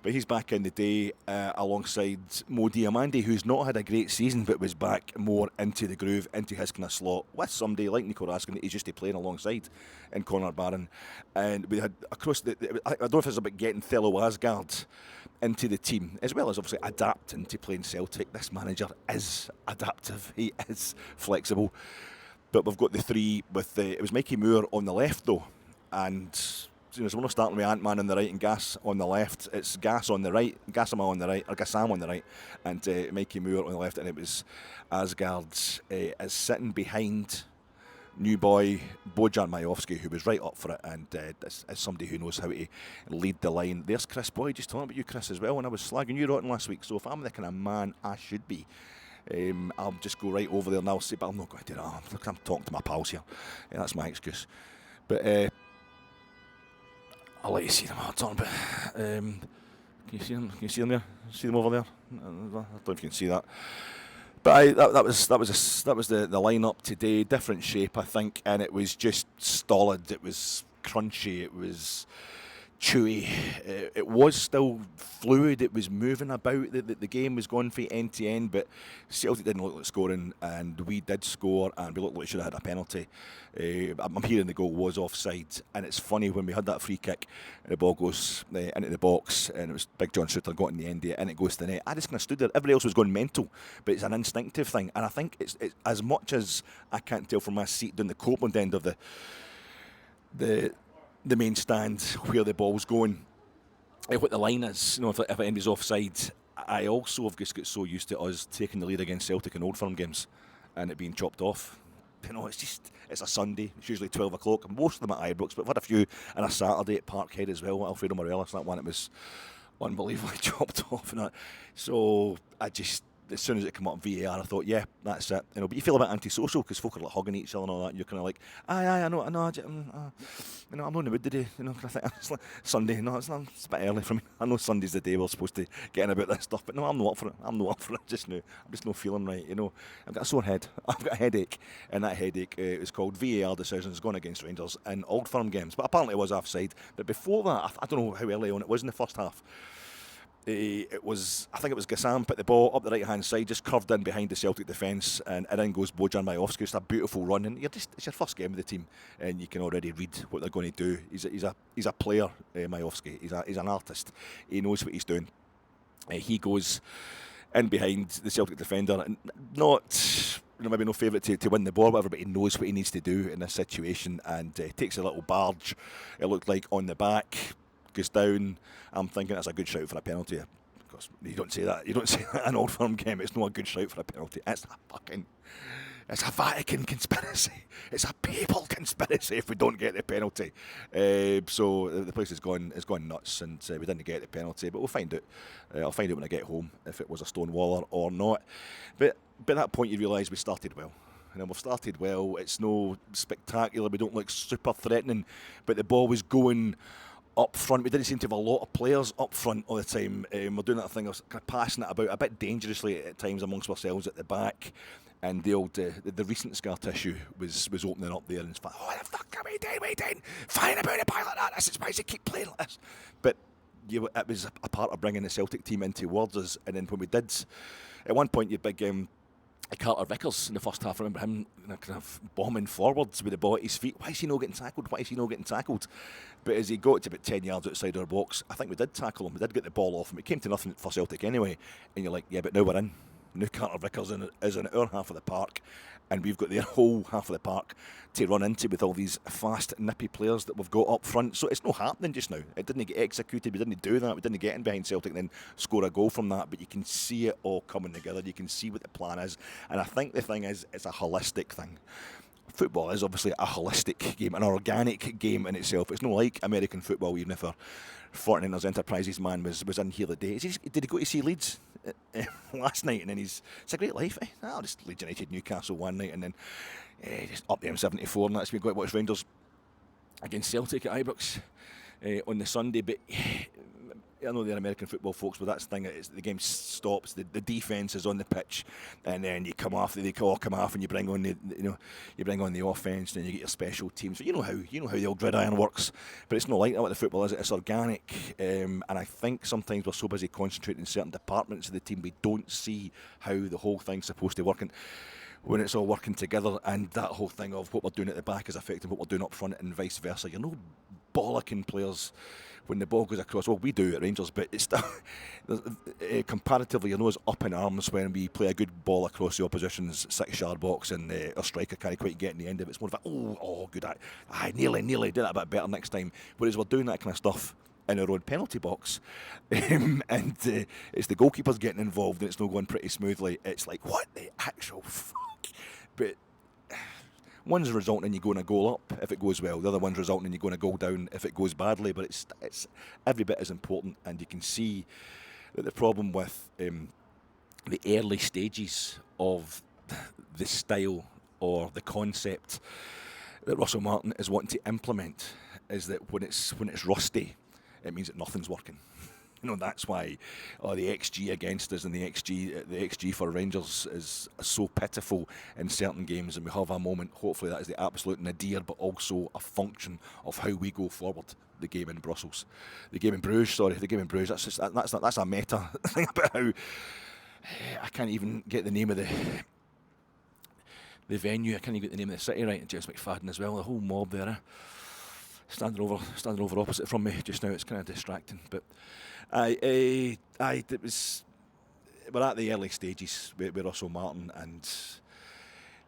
But he's back in the day alongside Mo Diamandi, who's not had a great season, but was back more into the groove, into his kind of slot, with somebody like Nico Raskin that he's used to playing alongside in Conor Barron. And we had across I don't know if it's about getting Thello Asgard into the team, as well as obviously adapting to playing Celtic. This manager is adaptive, he is flexible. But we've got the three with it was Mikey Moore on the left though, and so we're not starting with Ant-Man on the right and Gas on the left. It's Gas on the right, Gassama on the right, or Gassam on the right, and Mikey Moore on the left, and it was Asgard is sitting behind new boy Bojan Majowski, who was right up for it, and is somebody who knows how to lead the line. There's Chris Boy, just talking about you, Chris, as well, and I was slagging you rotten last week, so if I'm the kind of man I should be, I'll just go right over there and I'll say, but I'm not going to do that. Look, I'm talking to my pals here. Yeah, that's my excuse. But I'll let you see them. I'm talking about. Can you see them? Can you see them there? See them over there? I don't know if you can see that. But that was the lineup today. Different shape, I think, and it was just stolid. It was crunchy. It was chewy. It was still fluid. It was moving about. The game was going from end to end, but Celtic didn't look like scoring, and we did score, and we looked like we should have had a penalty. I'm hearing the goal was offside, and it's funny when we had that free kick, and the ball goes into the box, and it was Big John Suter got in the end of it, and it goes to the net. I just kind of stood there. Everybody else was going mental, but it's an instinctive thing, and I think it's as much as I can't tell from my seat down the Copeland end of the main stand where the ball's going, what the line is, if anybody's offside. I also have just got so used to us taking the lead against Celtic in Old Firm games and it being chopped off. It's a Sunday, it's usually 12 o'clock, most of them at Ibrox, but I've had a few on a Saturday at Parkhead as well, Alfredo Morelos, that one, it was unbelievably chopped off and that. So I just, as soon as it came up on VAR, I thought, yeah, that's it. But you feel a bit antisocial because folk are like hugging each other and all that. And you're kind of like, I know, I'm not in the mood today. Kind of thing. It's like Sunday. It's a bit early for me. I know Sunday's the day we're supposed to get in about this stuff, but no, I'm not up for it. I'm just now. I'm just not feeling right. I've got a sore head. I've got a headache, and that headache is called VAR decisions gone against Rangers in Old Firm games. But apparently it was offside. But before that, I don't know how early on it was in the first half. I think it was Gassam put the ball up the right hand side, just curved in behind the Celtic defence, and in goes Bojan Majowski. It's a beautiful run, and it's your first game with the team, and you can already read what they're going to do. He's a player, Majowski. He's an artist. He knows what he's doing. He goes in behind the Celtic defender, and not maybe no favourite to win the ball, whatever, but he knows what he needs to do in this situation, and takes a little barge. It looked like on the back. Goes down. I'm thinking that's a good shout for a penalty. Because you don't say that. You don't say that in an Old Firm game. It's not a good shout for a penalty. It's a Vatican conspiracy. It's a papal conspiracy if we don't get the penalty. So the place has gone nuts, and we didn't get the penalty. But we'll find out. I'll find out when I get home if it was a stonewaller or not. But at that point, you realise we started well. We've started well. It's no spectacular. We don't look super threatening, but the ball was going up front. We didn't seem to have a lot of players up front all the time. We're doing that thing of kind of passing it about a bit dangerously at times amongst ourselves at the back. And the old, the recent scar tissue was opening up there, and it's like, oh, the fuck are we doing? Fine about it, by like that. This is why they keep playing like this. But it was a part of bringing the Celtic team into words. And then when we did, at one point, you big Carter Vickers in the first half. I remember him kind of bombing forwards with the ball at his feet. Why is he not getting tackled? But as he got to about 10 yards outside our box, I think we did tackle him. We did get the ball off him. It came to nothing for Celtic anyway. And you're like, yeah, but now we're in. Now Carter Vickers is in our half of the park, and we've got their whole half of the park to run into with all these fast, nippy players that we've got up front. So it's not happening just now. It didn't get executed. We didn't do that. We didn't get in behind Celtic and then score a goal from that. But you can see it all coming together. You can see what the plan is. And I think the thing is, it's a holistic thing. Football is obviously a holistic game, an organic game in itself. It's not like American football, even if our Fortinanders Enterprises man was in here the day. Did he go to see Leeds last night? And then it's a great life. Just Leeds United Newcastle one night, and then just up the M74, and that's been going to watch Rangers against Celtic at Ibrox on the Sunday. But I know they're American football folks, but that's the thing. The game stops. The defense is on the pitch, and then you come off. They all come off, and you bring on the offense. Then you get your special teams. So you know how the old gridiron works. But it's not like that with the football, is it? It's organic, and I think sometimes we're so busy concentrating in certain departments of the team, we don't see how the whole thing's supposed to work. And when it's all working together, and that whole thing of what we're doing at the back is affecting what we're doing up front, and vice versa. You're no bollocking players when the ball goes across. Well, we do at Rangers, but it's still comparatively, you're not as up in arms when we play a good ball across the opposition's 6-yard box and our striker can't quite get in the end of it. It's more of a good, I nearly did that a bit better next time. Whereas we're doing that kind of stuff in our own penalty box, and it's the goalkeepers getting involved, and it's not going pretty smoothly. It's like, what the actual fuck? But one's resulting in you going a goal up if it goes well. The other one's resulting in you going a goal down if it goes badly. But it's every bit as important, and you can see that the problem with the early stages of the style or the concept that Russell Martin is wanting to implement is that when it's rusty, it means that nothing's working. That's why the XG against us and the XG for Rangers is so pitiful in certain games, and we have a moment. Hopefully, that is the absolute nadir, but also a function of how we go forward. The game in Bruges, the game in Bruges. That's a meta thing about how I can't even get the name of the venue. I can't even get the name of the city right. Jess McFadden as well. The whole mob there. Standing over opposite from me just now. It's kind of distracting, but it was. We're at the early stages with Russell Martin, and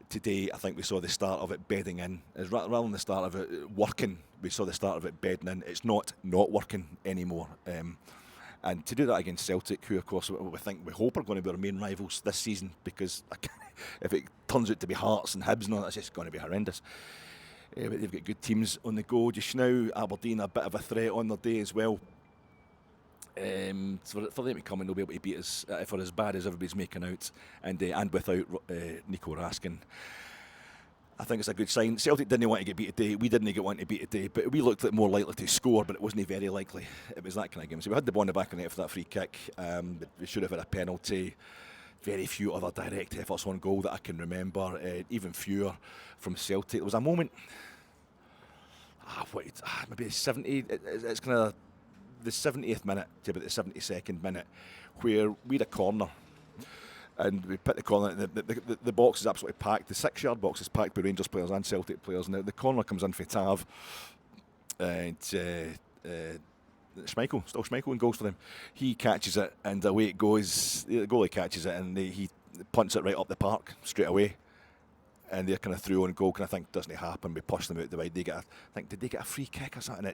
today I think we saw the start of it bedding in. Rather than the start of it working, we saw the start of it bedding in. It's not working anymore. And to do that against Celtic, who of course we hope are going to be our main rivals this season, because if it turns out to be Hearts and Hibs, that's just going to be horrendous. But they've got good teams on the go just now. Aberdeen a bit of a threat on their day as well. So for them to come and they'll be able to beat us for as bad as everybody's making out, and without Nico Raskin, I think it's a good sign. Celtic didn't want to get beat today. We didn't get one to beat today, but we looked like more likely to score, but it wasn't very likely. It was that kind of game. So we had the ball in the back of the net for that free kick. We should have had a penalty. Very few other direct efforts on goal that I can remember, even fewer from Celtic. There was a moment, maybe 70, it's kind of the 70th minute to about the 72nd minute, where we had a corner, and we put the corner, the box is absolutely packed, the 6-yard box is packed by Rangers players and Celtic players, and the corner comes in for Tav, and Schmeichel and goals for them. He catches it, and away it goes. The goalie catches it, and he punts it right up the park straight away. And they're kind of through on goal. Kind of think doesn't happen. We push them out the way. Did they get a free kick or something?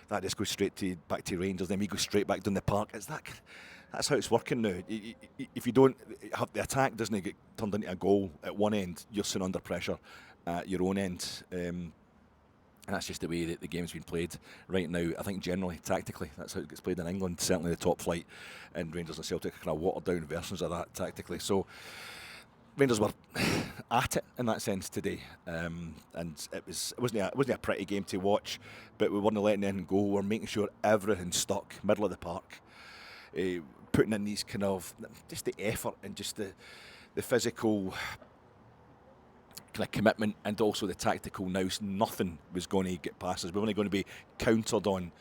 That just goes straight back to Rangers. Then we go straight back down the park. That's how it's working now. If you don't have the attack, doesn't get turned into a goal at one end, you're soon under pressure at your own end. And that's just the way that the game's been played right now. I think generally, tactically, that's how it gets played in England. Certainly the top flight, and Rangers and Celtic are kind of watered down versions of that tactically. So Rangers were at it in that sense today, and it wasn't a pretty game to watch, but we weren't letting anything go. We were making sure everything stuck, middle of the park, putting in these kind of just the effort and just the physical kind of commitment, and also the tactical nous. Nothing was going to get past us. We were only going to be countered on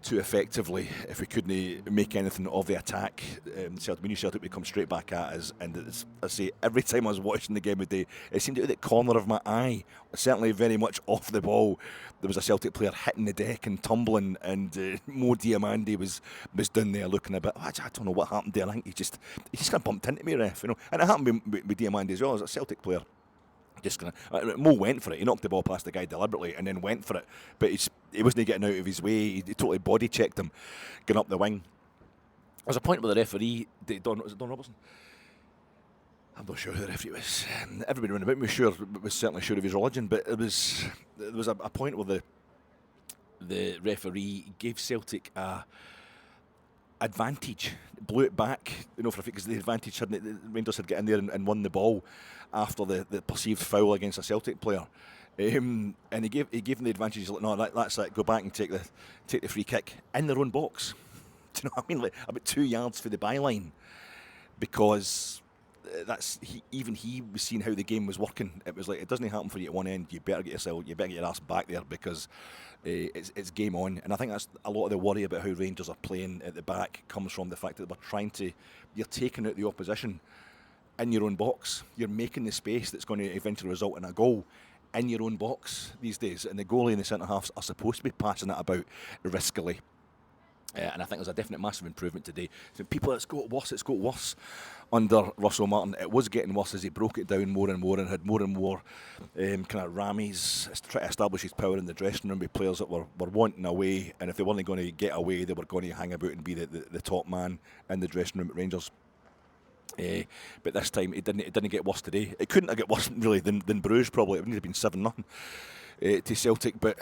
too effectively if we couldn't make anything of the attack. We knew Celtic would come straight back at us, and I say every time I was watching the game today, it seemed to be the corner of my eye, certainly very much off the ball. There was a Celtic player hitting the deck and tumbling, and Mo Diamandi was down there looking a bit. I don't know what happened there. I think he just kind of bumped into me, ref. And it happened with Diamandi as well. As a Celtic player, just kind of Mo went for it. He knocked the ball past the guy deliberately and then went for it, but he wasn't getting out of his way. He totally body checked him going up the wing. There was a point where the referee, was it Don Robertson? I'm not sure who the referee was. Everybody around about me was certainly sure of his religion, but there was a point where the referee gave Celtic a advantage, blew it back, for because the advantage the Rangers had got in there and won the ball after the perceived foul against a Celtic player, and he gave them the advantage. He's like, no, that's it. Go back and take the free kick in their own box. Do you know what I mean? Like about 2 yards for the byline, because even he was seeing how the game was working. It was like, it doesn't happen for you at one end. You better get your ass back there, because it's game on. And I think that's a lot of the worry about how Rangers are playing at the back comes from the fact that you're taking out the opposition in your own box. You're making the space that's going to eventually result in a goal in your own box these days. And the goalie and the centre halves are supposed to be passing that about riskily. And I think there's a definite massive improvement today. So people, it's got worse under Russell Martin. It was getting worse as he broke it down more and more and had more and more kind of rammies to try to establish his power in the dressing room with players that were wanting away, and if they weren't going to get away, they were going to hang about and be the top man in the dressing room at Rangers. But this time it didn't get worse today. It couldn't have got worse really than Bruges probably. It would have been 7-0 to Celtic, but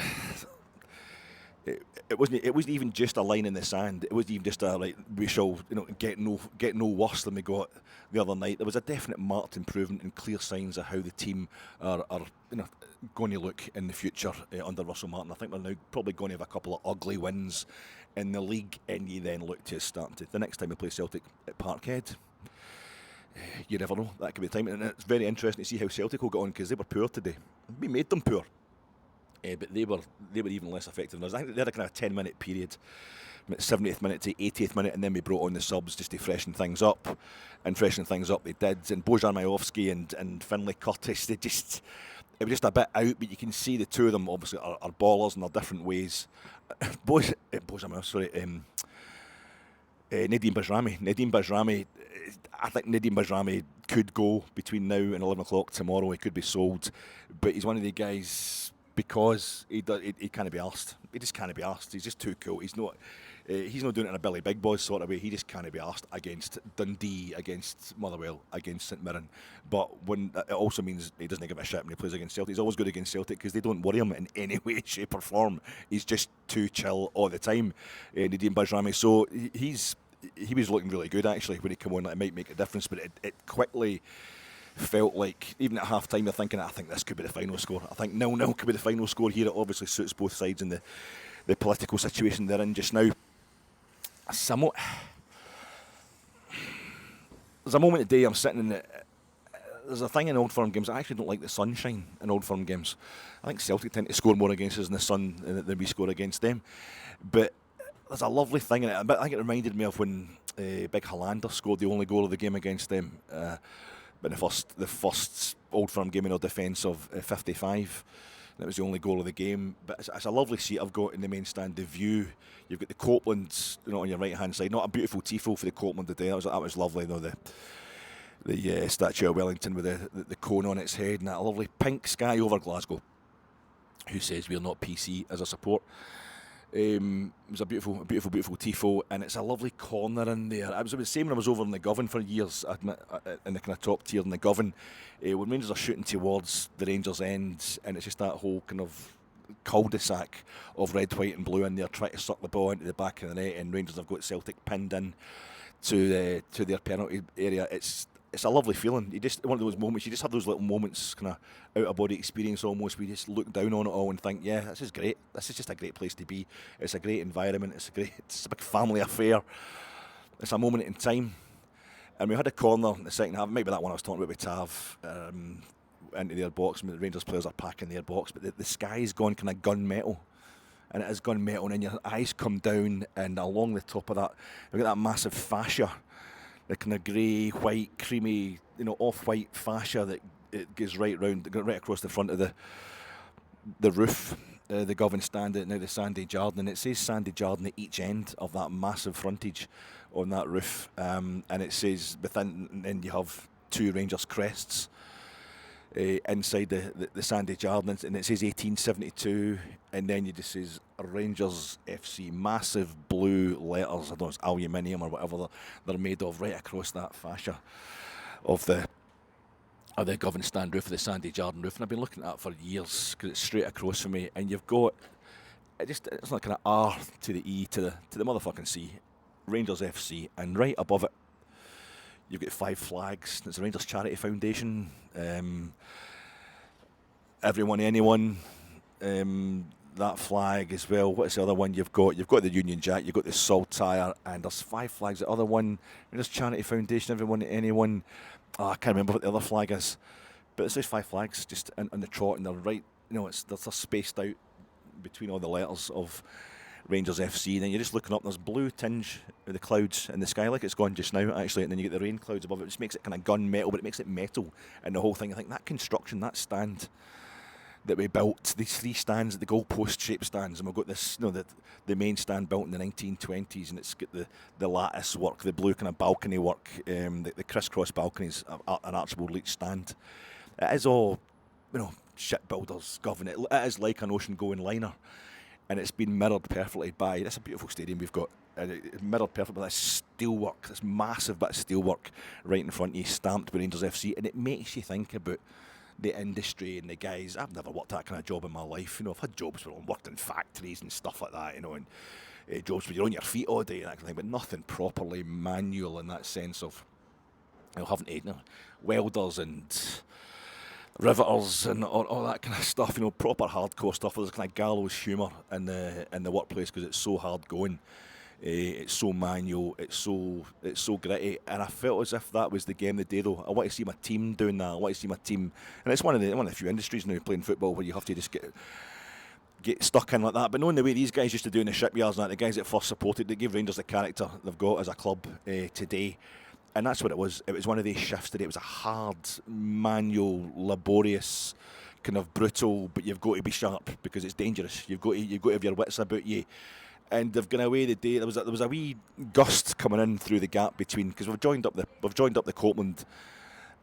it wasn't even just a line in the sand. It wasn't even just a like, we shall get no worse than we got the other night. There was a definite marked improvement and clear signs of how the team are going to look in the future under Russell Martin. I think we're now probably going to have a couple of ugly wins in the league, and you then look to start to the next time we play Celtic at Parkhead. You never know, that could be the time, and it's very interesting to see how Celtic will get on, because they were poor today. We made them poor, but they were even less effective than us. I think they had a kind of 10-minute period, 70th minute to 80th minute, and then we brought on the subs just to freshen things up, and freshen things up they did. And Bojan Majowski and Finlay Curtis, it was just a bit out, but you can see the two of them obviously are ballers in their different ways. Nadim Bajrami, I think Nadim Bajrami could go between now and 11 o'clock tomorrow. He could be sold, but he's one of the guys, because he can't be arsed. He just can't be arsed. He's just too cool. He's not doing it in a Billy Big Boys sort of way. He just can't be arsed against Dundee, against Motherwell, against St Mirren. But when it also means he doesn't give a shit when he plays against Celtic. He's always good against Celtic because they don't worry him in any way, shape or form. He's just too chill all the time, Nadim Bajrami. So he was looking really good actually when he came on. It might make a difference, but it quickly felt like, even at half time, you're thinking, I think this could be the final score. I think 0-0 could be the final score here. It obviously suits both sides in the political situation they're in just now. Somewhat. There's a moment today I'm sitting in there's a thing in Old Firm games. I actually don't like the sunshine in Old Firm games. I think Celtic tend to score more against us in the sun than we score against them. But there's a lovely thing in it. I think it reminded me of when Big Hollander scored the only goal of the game against them. But the first Old Firm game in our defence of 55. That was the only goal of the game. But it's a lovely seat I've got in the main stand. The view, you've got the Copeland on your right hand side. Not a beautiful tifo for the Copeland today. That was lovely though. The statue of Wellington with the cone on its head, and that lovely pink sky over Glasgow. Who says we're not PC as a support? It was a beautiful tifo, and it's a lovely corner in there. I was the same when I was over in the Govan for years, in the kind of top tier in the Govan, when Rangers are shooting towards the Rangers end, and it's just that whole kind of cul-de-sac of red, white and blue in there, trying to suck the ball into the back of the net, and Rangers have got Celtic pinned in to their penalty area. It's a lovely feeling. You just, one of those moments, you just have those little moments, kind of out-of-body experience almost, where you just look down on it all and think, yeah, this is great. This is just a great place to be. It's a great environment. It's a big family affair. It's a moment in time. And we had a corner in the second half, maybe that one I was talking about with Tav, into their box. I mean, the Rangers players are packing their box, but the sky's gone kind of gunmetal. And it is gunmetal, and then your eyes come down, and along the top of that, you've got that massive fascia, the kind of grey, white, creamy, off-white fascia that it goes right across the front of the roof, the Govan stand, now the Sandy Jardin, and it says Sandy Jardin at each end of that massive frontage on that roof, and it says within, and then you have two Rangers crests inside the Sandy Jardin, and it says 1872, and then you just says Rangers FC, massive blue letters. I don't know if it's aluminium or whatever they're made of, right across that fascia of the Govan stand roof, of the Sandy Jardin roof. And I've been looking at that for years because it's straight across from me, and you've got it's like kind of R to the E to the motherfucking C, Rangers FC, and right above it you've got 5 flags. It's the Rangers Charity Foundation. Everyone, anyone. that flag as well. What's the other one you've got? You've got the Union Jack, you've got the Saltire, and there's 5 flags. The other one, there's Charity Foundation, anyone. I can't remember what the other flag is. But it's those 5 flags just on the trot, and they're right, they're spaced out between all the letters of Rangers FC. And then you're just looking up, and there's blue tinge of the clouds in the sky, like it's gone just now, actually. And then you get the rain clouds above it. It just makes it kind of gun metal, but it makes it metal. And the whole thing, I think that construction, that stand that we built, these 3 stands, the goalpost shaped stands, and we've got this, the main stand built in the 1920s, and it's got the lattice work, the blue kind of balcony work, the crisscross balconies, an Archibald Leach stand. It is all, shipbuilders govern it. It is like an ocean-going liner, and it's been mirrored perfectly by, that's a beautiful stadium we've got, and it's mirrored perfectly by this steelwork, this massive bit of steelwork right in front of you, stamped with Rangers FC, and it makes you think about the industry and the guys. I've never worked that kind of job in my life. I've had jobs where I've worked in factories and stuff like that, and jobs where you're on your feet all day and that kind of thing, but nothing properly manual in that sense of having to, welders and riveters and all that kind of stuff, proper hardcore stuff. There's kind of gallows humour in the workplace because it's so hard going. It's so manual, it's so gritty, and I felt as if that was the game of the day though. I want to see my team doing that. I want to see my team, and it's one of the few industries now playing football where you have to just get stuck in like that. But knowing the way these guys used to do in the shipyards and that, the guys that first supported, they gave Rangers the character they've got as a club today. And that's what it was. It was one of these shifts today. It was a hard, manual, laborious, kind of brutal, but you've got to be sharp because it's dangerous. You've got to have your wits about you. And they've gone away the day. There was a wee gust coming in through the gap between, because we've joined up the Copeland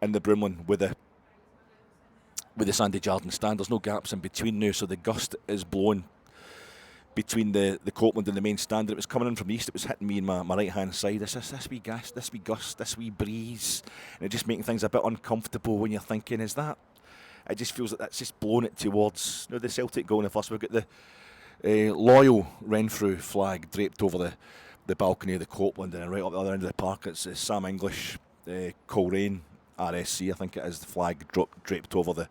and the Broomlin with the Sandy Jardine stand. There's no gaps in between now, so the gust is blowing between the Copeland and the main stand. And it was coming in from the east. It was hitting me in my right hand side. This wee gust, this wee breeze, and it just making things a bit uncomfortable when you're thinking, is that? It just feels like that's just blowing it towards the Celtic goal in the first. We've got the loyal Renfrew flag draped over the balcony of the Copeland, and right up the other end of the park it's Sam English, Coleraine, RSC, I think it is, the flag draped over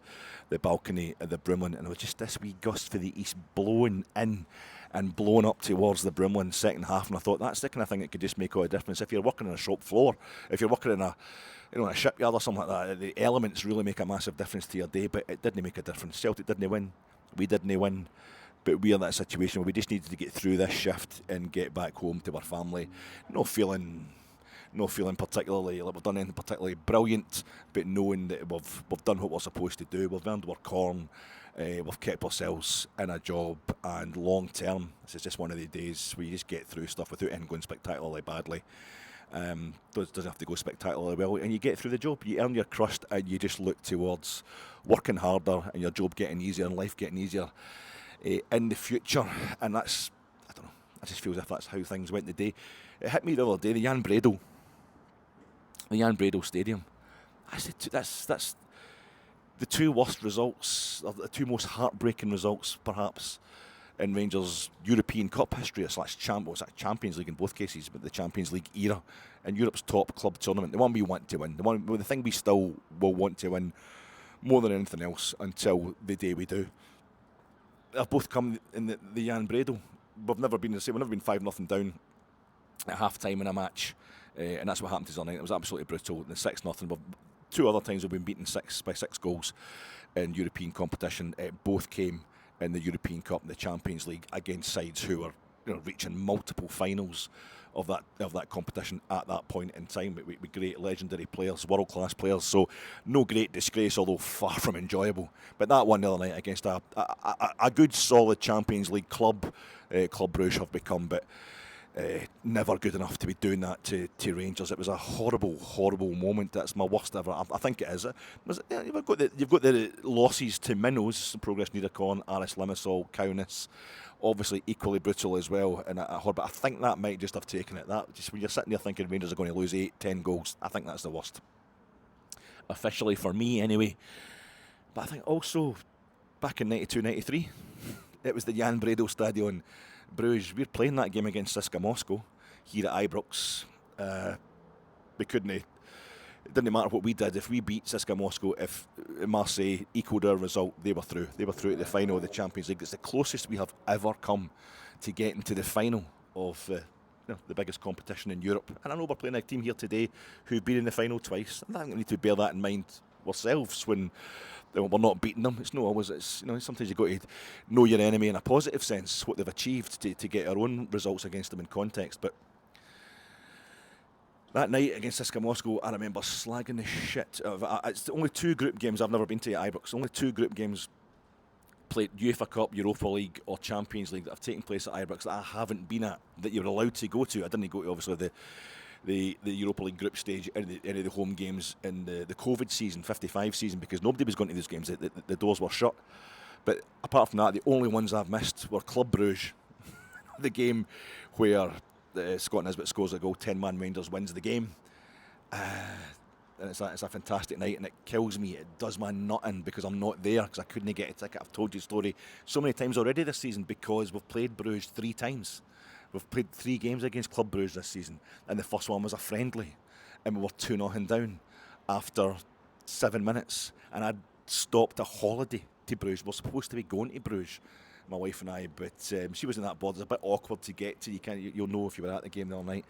the balcony of the Broomlin, and it was just this wee gust for the east blowing in and blowing up towards the Broomlin second half, and I thought that's the kind of thing that could just make all the difference. If you're working on a shop floor, if you're working in a shipyard or something like that, the elements really make a massive difference to your day, but it didn't make a difference. Celtic didn't win, we didn't win. But we're in that situation where we just needed to get through this shift and get back home to our family. No feeling particularly like we've done anything particularly brilliant, but knowing that we've done what we're supposed to do. We've earned our corn. We've kept ourselves in a job, and long term, this is just one of the days where you just get through stuff without anything going spectacularly badly. Doesn't have to go spectacularly well, and you get through the job. You earn your crust, and you just look towards working harder and your job getting easier and life getting easier in the future. And that's, I don't know, I just feel as if that's how things went today. It hit me the other day, the Jan Bredel Stadium. That's the 2 worst results, or the 2 most heartbreaking results perhaps in Rangers' European Cup history, / Champions League in both cases, but the Champions League era in Europe's top club tournament, the one we want to win, the thing we still will want to win more than anything else until the day we do. They've both come in the Jan Bredel. We've never been the same. We've never been 5-0 down at half time in a match, and that's what happened to us tonight. It was absolutely brutal. And the 6-0. But 2 other times we've been beaten by 6 goals in European competition. Both came in the European Cup and the Champions League against sides who were reaching multiple finals of that competition at that point in time. With great legendary players, world class players. So no great disgrace, although far from enjoyable. But that one the other night against a good solid Champions League club, Club Bruges have become, but never good enough to be doing that to Rangers. It was a horrible moment. That's my worst ever. I think it is. You've got the losses to Minnows, Progress Niederkorn, Aris Limassol, Kaunas. Obviously equally brutal as well, but I think that might just have taken it. That just when you're sitting there thinking Rangers are going to lose 8-10 goals, I think that's the worst. Officially for me anyway. But I think also back in 92-93, it was the Jan Bredel Stadion, Bruges. We were playing that game against CSKA Moscow here at Ibrox. We couldn't it didn't matter what we did. If we beat CSKA Moscow, if Marseille equalled our result, they were through. They were through to the final of the Champions League. It's the closest we have ever come to getting to the final of the biggest competition in Europe. And I know we're playing a team here today who've been in the final twice. And I think we need to bear that in mind ourselves when we're not beating them. It's not always. It's sometimes you've got to know your enemy in a positive sense, what they've achieved to get our own results against them in context. But that night against CSKA Moscow, I remember slagging the shit out of it. It's the only 2 group games I've never been to at Ibrox. Only 2 group games played UEFA Cup, Europa League or Champions League that have taken place at Ibrox that I haven't been at, that you're allowed to go to. I didn't go to, obviously, the Europa League group stage, any of the home games in the COVID season, 55 season, because nobody was going to those games. The doors were shut. But apart from that, the only ones I've missed were Club Bruges, the game where Scott Nisbet scores a goal, 10-man Rangers wins the game. And it's a fantastic night, and it kills me. It does my nut in because I'm not there, because I couldn't get a ticket. I've told you the story so many times already this season because we've played Bruges 3 times. We've played 3 games against Club Bruges this season, and the first one was a friendly, and we were 2-0 down after 7 minutes, and I'd stopped a holiday to Bruges. We're supposed to be going to Bruges, my wife and I, but she wasn't that bothered. It's a bit awkward to get to. You'll know if you were at the game the other night.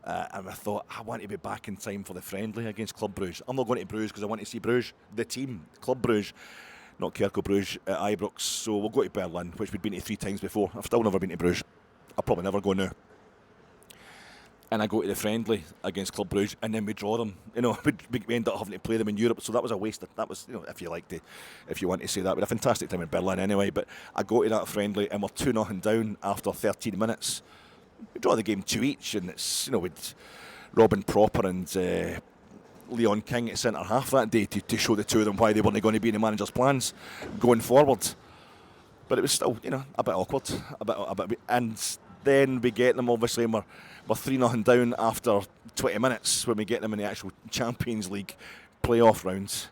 And I thought, I want to be back in time for the friendly against Club Bruges. I'm not going to Bruges because I want to see Bruges, the team, Club Bruges, not Kerko Bruges at Ibrox. So we'll go to Berlin, which we'd been to 3 times before. I've still never been to Bruges. I'll probably never go now. And I go to the friendly against Club Bruges, and then we draw them. We end up having to play them in Europe, so that was a waste. That was, if you want to say that, but a fantastic time in Berlin anyway. But I go to that friendly, and we're 2-0 down after 13 minutes. We draw the game 2 each, and it's with Robin Propper and Leon King at centre half that day to show the two of them why they weren't going to be in the manager's plans going forward. But it was still, a bit awkward, a bit, and then we get them obviously, and we're 3-0 down after 20 minutes when we get them in the actual Champions League playoff rounds.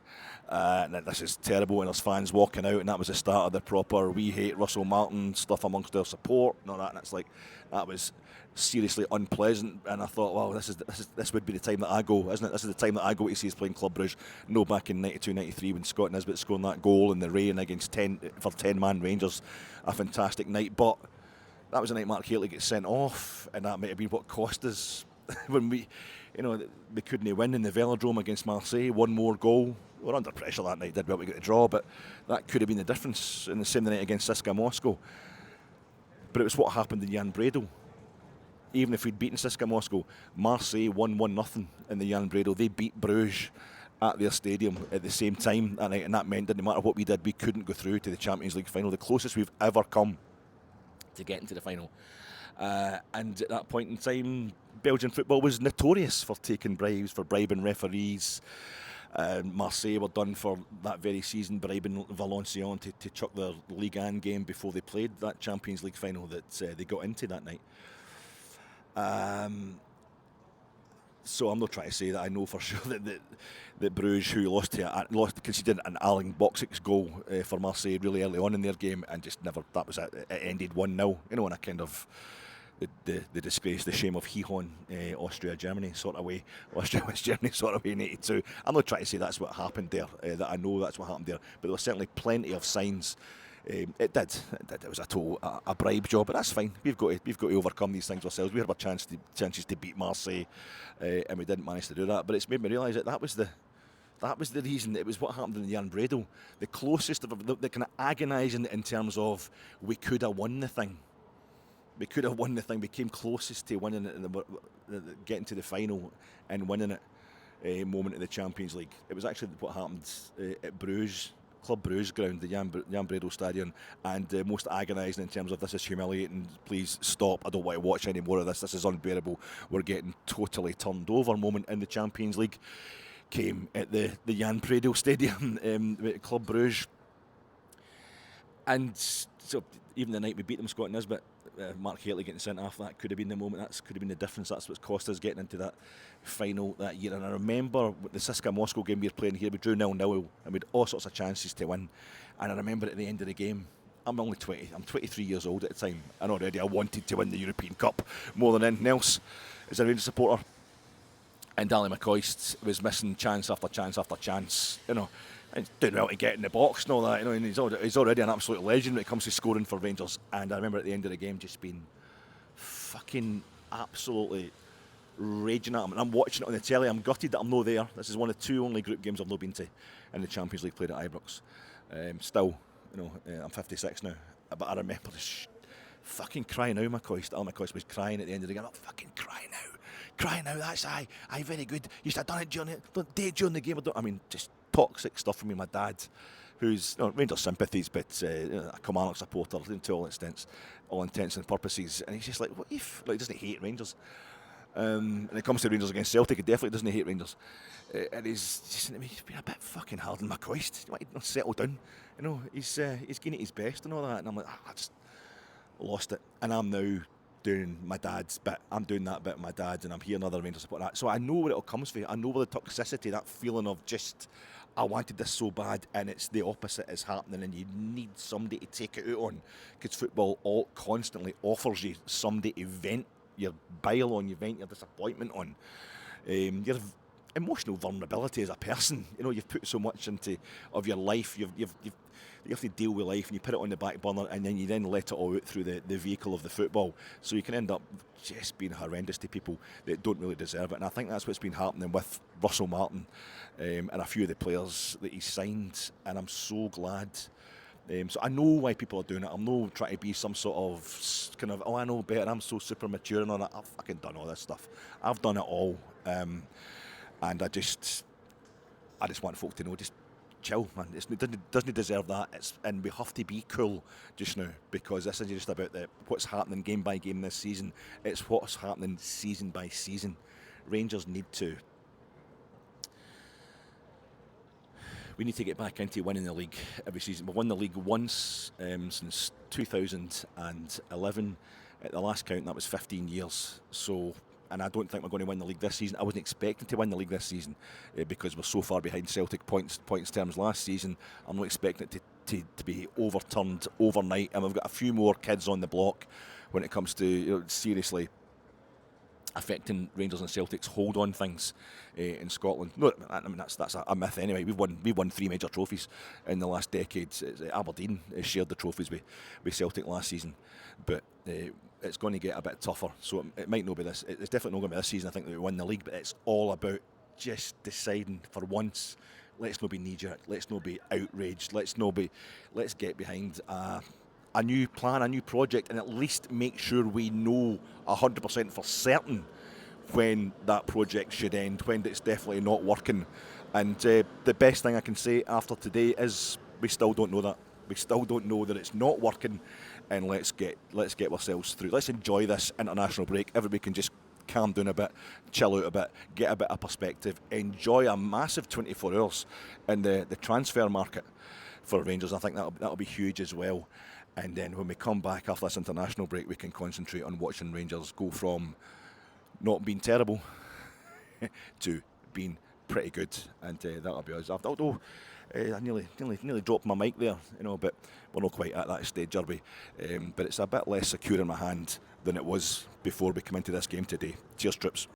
And this is terrible, and there's fans walking out, and that was the start of the proper "we hate Russell Martin" stuff amongst their support and all that. And it's like, that was seriously unpleasant. And I thought, well, this would be the time that I go, isn't it? This is the time that I go to see us playing Club Bruges. No, back in 92-93 when Scott Nisbet scored that goal in the rain against 10-man Rangers, a fantastic night. But that was the night Mark Haley gets sent off, and that might have been what cost us when we couldn't win in the Velodrome against Marseille. One more goal. We were under pressure that night, did we got a draw, but that could have been the difference in the same night against CSKA Moscow. But it was what happened in Jan Bredow. Even if we'd beaten CSKA Moscow, Marseille won 1-0 in the Jan Bredow. They beat Bruges at their stadium at the same time that night, and that meant that no matter what we did, we couldn't go through to the Champions League final, the closest we've ever come to getting to the final. And at that point in time, Belgian football was notorious for taking bribes, for bribing referees. Marseille were done for that very season bribing Valenciennes to chuck their Ligue 1 game before they played that Champions League final that they got into that night. So I'm not trying to say that I know for sure that Bruges, who conceded an Alan Boxic's goal for Marseille really early on in their game, and just never, that was it. It ended 1-0, in a kind of the disgrace, the shame of Gijón, Austria-Germany sort of way, Austria-West Germany sort of way in 82. I'm not trying to say that's what happened there, that I know that's what happened there, but there were certainly plenty of signs. It did. It was a total a bribe job, but that's fine. We've got to overcome these things ourselves. We had our chances to beat Marseille, and we didn't manage to do that. But it's made me realise that was the reason. It was what happened in Jan Bredow. The closest of the kind of agonising in terms of we could have won the thing. We could have won the thing. We came closest to winning it, getting to the final and winning it. Moment of the Champions League. It was actually what happened at Bruges. Club Bruges ground, the Jan Bredow Stadion, and most agonising in terms of this is humiliating, please stop, I don't want to watch any more of this is unbearable, we're getting totally turned over moment in the Champions League came at the Jan Bredow Stadium at Club Bruges. And so even the night we beat them, Scott Nisbet, Mark Haley getting sent off, that could have been the moment, that could have been the difference, that's what's cost us getting into that final that year. And I remember the CSKA Moscow game we were playing here, we drew 0-0 and we had all sorts of chances to win. And I remember at the end of the game, I'm only 20, I'm 23 years old at the time, and already I wanted to win the European Cup more than anything else as a Rangers supporter. and Dally McCoist was missing chance after chance after chance, you know, and doing well to get in the box and all that, you know, and he's already an absolute legend when it comes to scoring for Rangers. And I remember at the end of the game just being fucking absolutely raging at him. And I'm watching it on the telly. I'm gutted that I'm not there. This is one of the 2 only group games I've not been to in the Champions League played at Ibrox. Still, you know, I'm 56 now, but I remember this fucking crying out. McCoist was crying at the end of the game. Fucking crying out. That's aye, very good. You should have done it during the game. I mean, just toxic stuff from me. My dad, who's, you know, Rangers sympathies, but you know, a Kilmarnock supporter to all intents and purposes, and he's just like, what if? Like, doesn't he hate Rangers? When it comes to Rangers against Celtic, he definitely doesn't hate Rangers. And he's just saying to me, he's been a bit fucking hard on McCoist. He might settle down. You know, he's getting at his best and all that. And I'm like, I just lost it. And I'm now doing my dad's bit. I'm doing that bit with my dad, and I'm hearing other Rangers support that. So I know where it'll come from. I know where the toxicity, that feeling of just, I wanted this so bad, and it's the opposite is happening, and you need somebody to take it out on, because football constantly offers you somebody to vent your bile on, you vent your disappointment on, your emotional vulnerability as a person. You know, you've put so much into of your life, you have to deal with life, and you put it on the back burner, and then you let it all out through the vehicle of the football. So you can end up just being horrendous to people that don't really deserve it. And I think that's what's been happening with Russell Martin and a few of the players that he's signed, and I'm so glad. So I know why people are doing it. I'm not trying to be some sort of kind of, I know better, I'm so super mature and all that. I've fucking done all this stuff. I've done it all. And I just want folk to know, just chill, man. It doesn't deserve that. And we have to be cool just now, because this isn't just about what's happening game by game this season. It's what's happening season by season. Rangers need to. We need to get back into winning the league every season. We've won the league once since 2011. At the last count, that was 15 years. So, and I don't think we're going to win the league this season. I wasn't expecting to win the league this season because we're so far behind Celtic points terms last season. I'm not expecting it to be overturned overnight. And we've got a few more kids on the block when it comes to, you know, seriously affecting Rangers and Celtic's hold on things in Scotland. No, I mean that's a myth anyway. We've won 3 major trophies in the last decade. Aberdeen shared the trophies with Celtic last season, but it's going to get a bit tougher. So it might not be this. It's definitely not going to be this season. I think that we win the league, but it's all about just deciding for once. Let's not be knee-jerk. Let's not be outraged. Let's get behind a new plan, a new project, and at least make sure we know 100% for certain when that project should end, when it's definitely not working. And the best thing I can say after today is we still don't know that. We still don't know that it's not working, and let's get ourselves through. Let's enjoy this international break. Everybody can just calm down a bit, chill out a bit, get a bit of perspective, enjoy a massive 24 hours in the transfer market for Rangers. I think that'll be huge as well. And then when we come back after this international break, we can concentrate on watching Rangers go from not being terrible to being pretty good, and that'll be us. Although I nearly dropped my mic there, you know, but we're not quite at that stage, are we? But it's a bit less secure in my hand than it was before we come into this game today. Cheers, Trips.